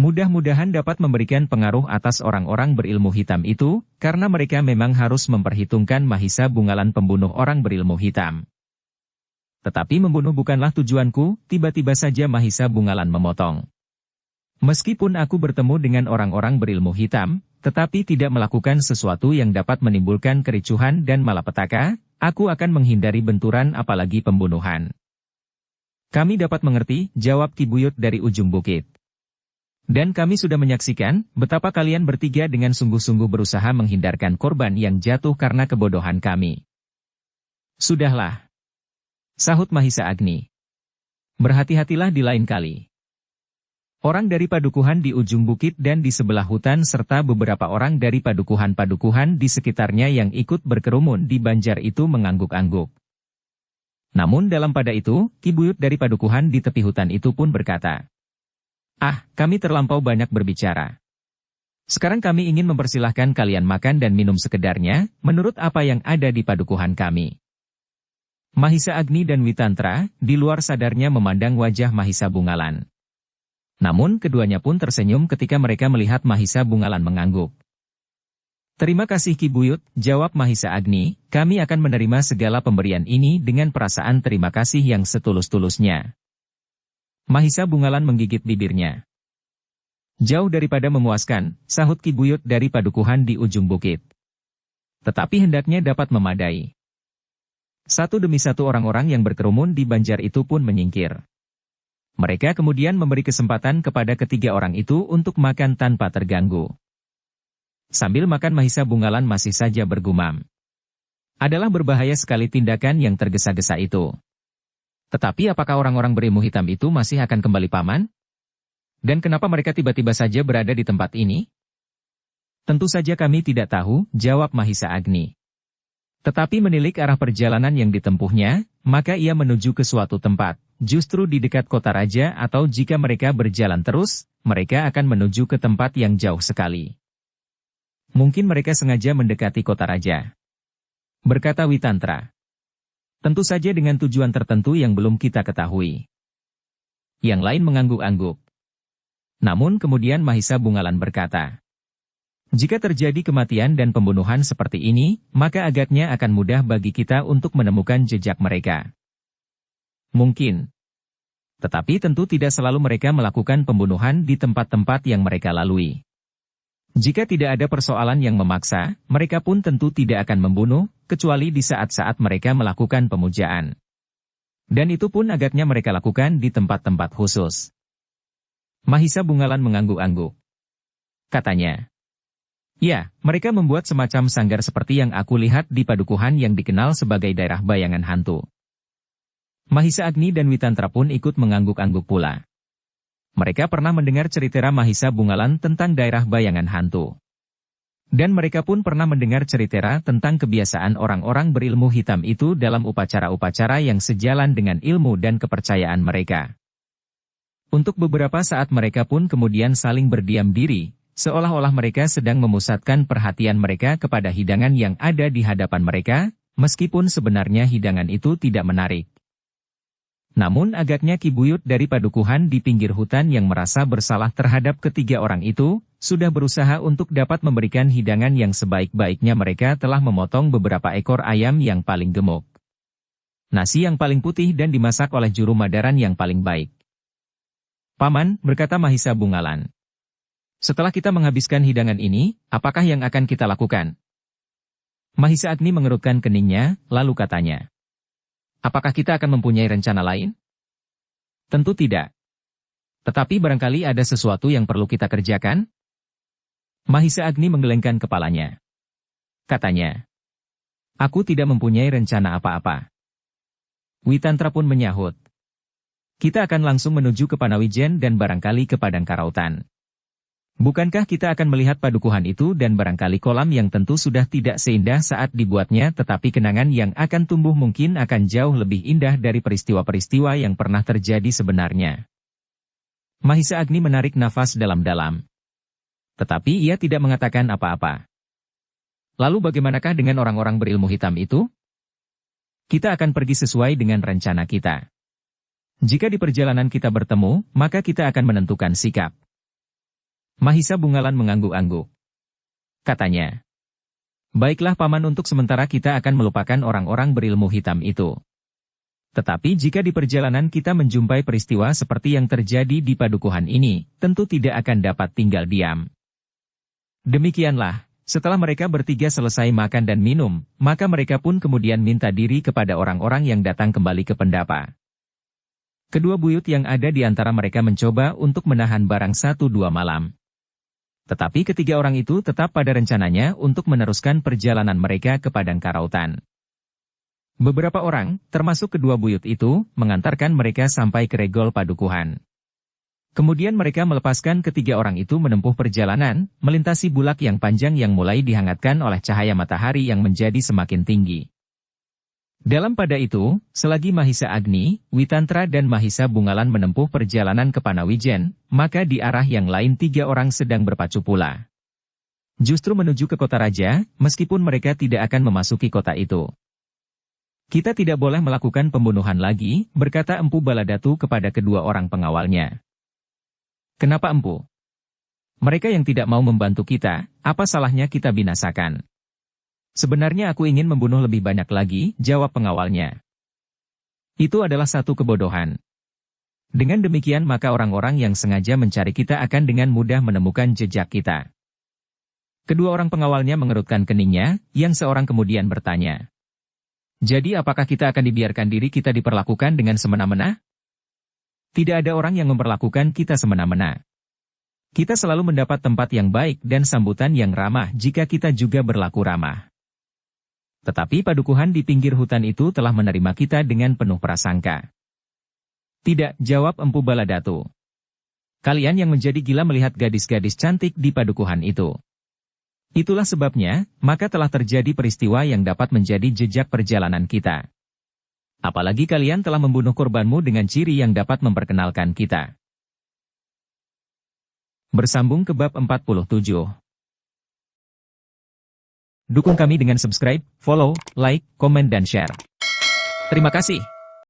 Mudah-mudahan dapat memberikan pengaruh atas orang-orang berilmu hitam itu, karena mereka memang harus memperhitungkan Mahisa Bungalan pembunuh orang berilmu hitam. Tetapi membunuh bukanlah tujuanku, tiba-tiba saja Mahisa Bungalan memotong. Meskipun aku bertemu dengan orang-orang berilmu hitam, tetapi tidak melakukan sesuatu yang dapat menimbulkan kericuhan dan malapetaka, aku akan menghindari benturan apalagi pembunuhan. Kami dapat mengerti, jawab Ki Buyut dari ujung bukit. Dan kami sudah menyaksikan, betapa kalian bertiga dengan sungguh-sungguh berusaha menghindarkan korban yang jatuh karena kebodohan kami. Sudahlah. Sahut Mahisa Agni. Berhati-hatilah di lain kali. Orang dari padukuhan di ujung bukit dan di sebelah hutan serta beberapa orang dari padukuhan-padukuhan di sekitarnya yang ikut berkerumun di banjar itu mengangguk-angguk. Namun dalam pada itu, Ki Buyut dari padukuhan di tepi hutan itu pun berkata, "Ah, kami terlampau banyak berbicara. Sekarang kami ingin mempersilahkan kalian makan dan minum sekedarnya, menurut apa yang ada di padukuhan kami." Mahisa Agni dan Witantra, di luar sadarnya memandang wajah Mahisa Bungalan. Namun keduanya pun tersenyum ketika mereka melihat Mahisa Bungalan mengangguk. Terima kasih Ki Buyut, jawab Mahisa Agni, kami akan menerima segala pemberian ini dengan perasaan terima kasih yang setulus-tulusnya. Mahisa Bungalan menggigit bibirnya. Jauh daripada memuaskan, sahut Ki Buyut dari padukuhan di ujung bukit. Tetapi hendaknya dapat memadai. Satu demi satu orang-orang yang berkerumun di banjar itu pun menyingkir. Mereka kemudian memberi kesempatan kepada ketiga orang itu untuk makan tanpa terganggu. Sambil makan Mahisa Bungalan masih saja bergumam. Adalah berbahaya sekali tindakan yang tergesa-gesa itu. Tetapi apakah orang-orang berilmu hitam itu masih akan kembali paman? Dan kenapa mereka tiba-tiba saja berada di tempat ini? Tentu saja kami tidak tahu, jawab Mahisa Agni. Tetapi menilik arah perjalanan yang ditempuhnya, maka ia menuju ke suatu tempat, justru di dekat kota raja atau jika mereka berjalan terus, mereka akan menuju ke tempat yang jauh sekali. Mungkin mereka sengaja mendekati kota raja, berkata Witantra. Tentu saja dengan tujuan tertentu yang belum kita ketahui. Yang lain mengangguk-angguk. Namun kemudian Mahisa Bungalan berkata, jika terjadi kematian dan pembunuhan seperti ini, maka agaknya akan mudah bagi kita untuk menemukan jejak mereka. Mungkin. Tetapi tentu tidak selalu mereka melakukan pembunuhan di tempat-tempat yang mereka lalui. Jika tidak ada persoalan yang memaksa, mereka pun tentu tidak akan membunuh, kecuali di saat-saat mereka melakukan pemujaan. Dan itu pun agaknya mereka lakukan di tempat-tempat khusus. Mahisa Bungalan mengangguk-angguk. Katanya, ya, mereka membuat semacam sanggar seperti yang aku lihat di padukuhan yang dikenal sebagai daerah bayangan hantu. Mahisa Agni dan Witantra pun ikut mengangguk-angguk pula. Mereka pernah mendengar cerita Mahisa Bungalan tentang daerah bayangan hantu. Dan mereka pun pernah mendengar cerita tentang kebiasaan orang-orang berilmu hitam itu dalam upacara-upacara yang sejalan dengan ilmu dan kepercayaan mereka. Untuk beberapa saat mereka pun kemudian saling berdiam diri, seolah-olah mereka sedang memusatkan perhatian mereka kepada hidangan yang ada di hadapan mereka, meskipun sebenarnya hidangan itu tidak menarik. Namun agaknya Ki Buyut dari padukuhan di pinggir hutan yang merasa bersalah terhadap ketiga orang itu, sudah berusaha untuk dapat memberikan hidangan yang sebaik-baiknya. Mereka telah memotong beberapa ekor ayam yang paling gemuk, nasi yang paling putih dan dimasak oleh juru madaran yang paling baik. Paman, berkata Mahisa Bungalan. Setelah kita menghabiskan hidangan ini, apakah yang akan kita lakukan? Mahisa Agni mengerutkan keningnya, lalu katanya. Apakah kita akan mempunyai rencana lain? Tentu tidak. Tetapi barangkali ada sesuatu yang perlu kita kerjakan? Mahisa Agni menggelengkan kepalanya. Katanya, aku tidak mempunyai rencana apa-apa. Witantra pun menyahut. Kita akan langsung menuju ke Panawijen dan barangkali ke Padang Karautan. Bukankah kita akan melihat padukuhan itu dan barangkali kolam yang tentu sudah tidak seindah saat dibuatnya, tetapi kenangan yang akan tumbuh mungkin akan jauh lebih indah dari peristiwa-peristiwa yang pernah terjadi sebenarnya. Mahisa Agni menarik nafas dalam-dalam. Tetapi ia tidak mengatakan apa-apa. Lalu bagaimanakah dengan orang-orang berilmu hitam itu? Kita akan pergi sesuai dengan rencana kita. Jika di perjalanan kita bertemu, maka kita akan menentukan sikap. Mahisa Bungalan mengangguk-angguk. Katanya, baiklah paman, untuk sementara kita akan melupakan orang-orang berilmu hitam itu. Tetapi jika di perjalanan kita menjumpai peristiwa seperti yang terjadi di padukuhan ini, tentu tidak akan dapat tinggal diam. Demikianlah, setelah mereka bertiga selesai makan dan minum, maka mereka pun kemudian minta diri kepada orang-orang yang datang kembali ke pendapa. Kedua buyut yang ada di antara mereka mencoba untuk menahan barang 1-2 malam. Tetapi ketiga orang itu tetap pada rencananya untuk meneruskan perjalanan mereka ke Padang Karautan. Beberapa orang, termasuk kedua buyut itu, mengantarkan mereka sampai ke regol padukuhan. Kemudian mereka melepaskan ketiga orang itu menempuh perjalanan, melintasi bulak yang panjang yang mulai dihangatkan oleh cahaya matahari yang menjadi semakin tinggi. Dalam pada itu, selagi Mahisa Agni, Witantra dan Mahisa Bungalan menempuh perjalanan ke Panawijen, maka di arah yang lain 3 orang sedang berpacu pula. Justru menuju ke kota raja, meskipun mereka tidak akan memasuki kota itu. Kita tidak boleh melakukan pembunuhan lagi, berkata Empu Baladatu kepada kedua orang pengawalnya. Kenapa Empu? Mereka yang tidak mau membantu kita, apa salahnya kita binasakan? Sebenarnya aku ingin membunuh lebih banyak lagi, jawab pengawalnya. Itu adalah satu kebodohan. Dengan demikian maka orang-orang yang sengaja mencari kita akan dengan mudah menemukan jejak kita. Kedua orang pengawalnya mengerutkan keningnya, yang seorang kemudian bertanya. Jadi apakah kita akan dibiarkan diri kita diperlakukan dengan semena-mena? Tidak ada orang yang memperlakukan kita semena-mena. Kita selalu mendapat tempat yang baik dan sambutan yang ramah jika kita juga berlaku ramah. Tetapi padukuhan di pinggir hutan itu telah menerima kita dengan penuh prasangka. Tidak, jawab Empu Baladatu. Kalian yang menjadi gila melihat gadis-gadis cantik di padukuhan itu. Itulah sebabnya, maka telah terjadi peristiwa yang dapat menjadi jejak perjalanan kita. Apalagi kalian telah membunuh korbanmu dengan ciri yang dapat memperkenalkan kita. Bersambung ke bab 47. Dukung kami dengan subscribe, follow, like, komen dan share. Terima kasih.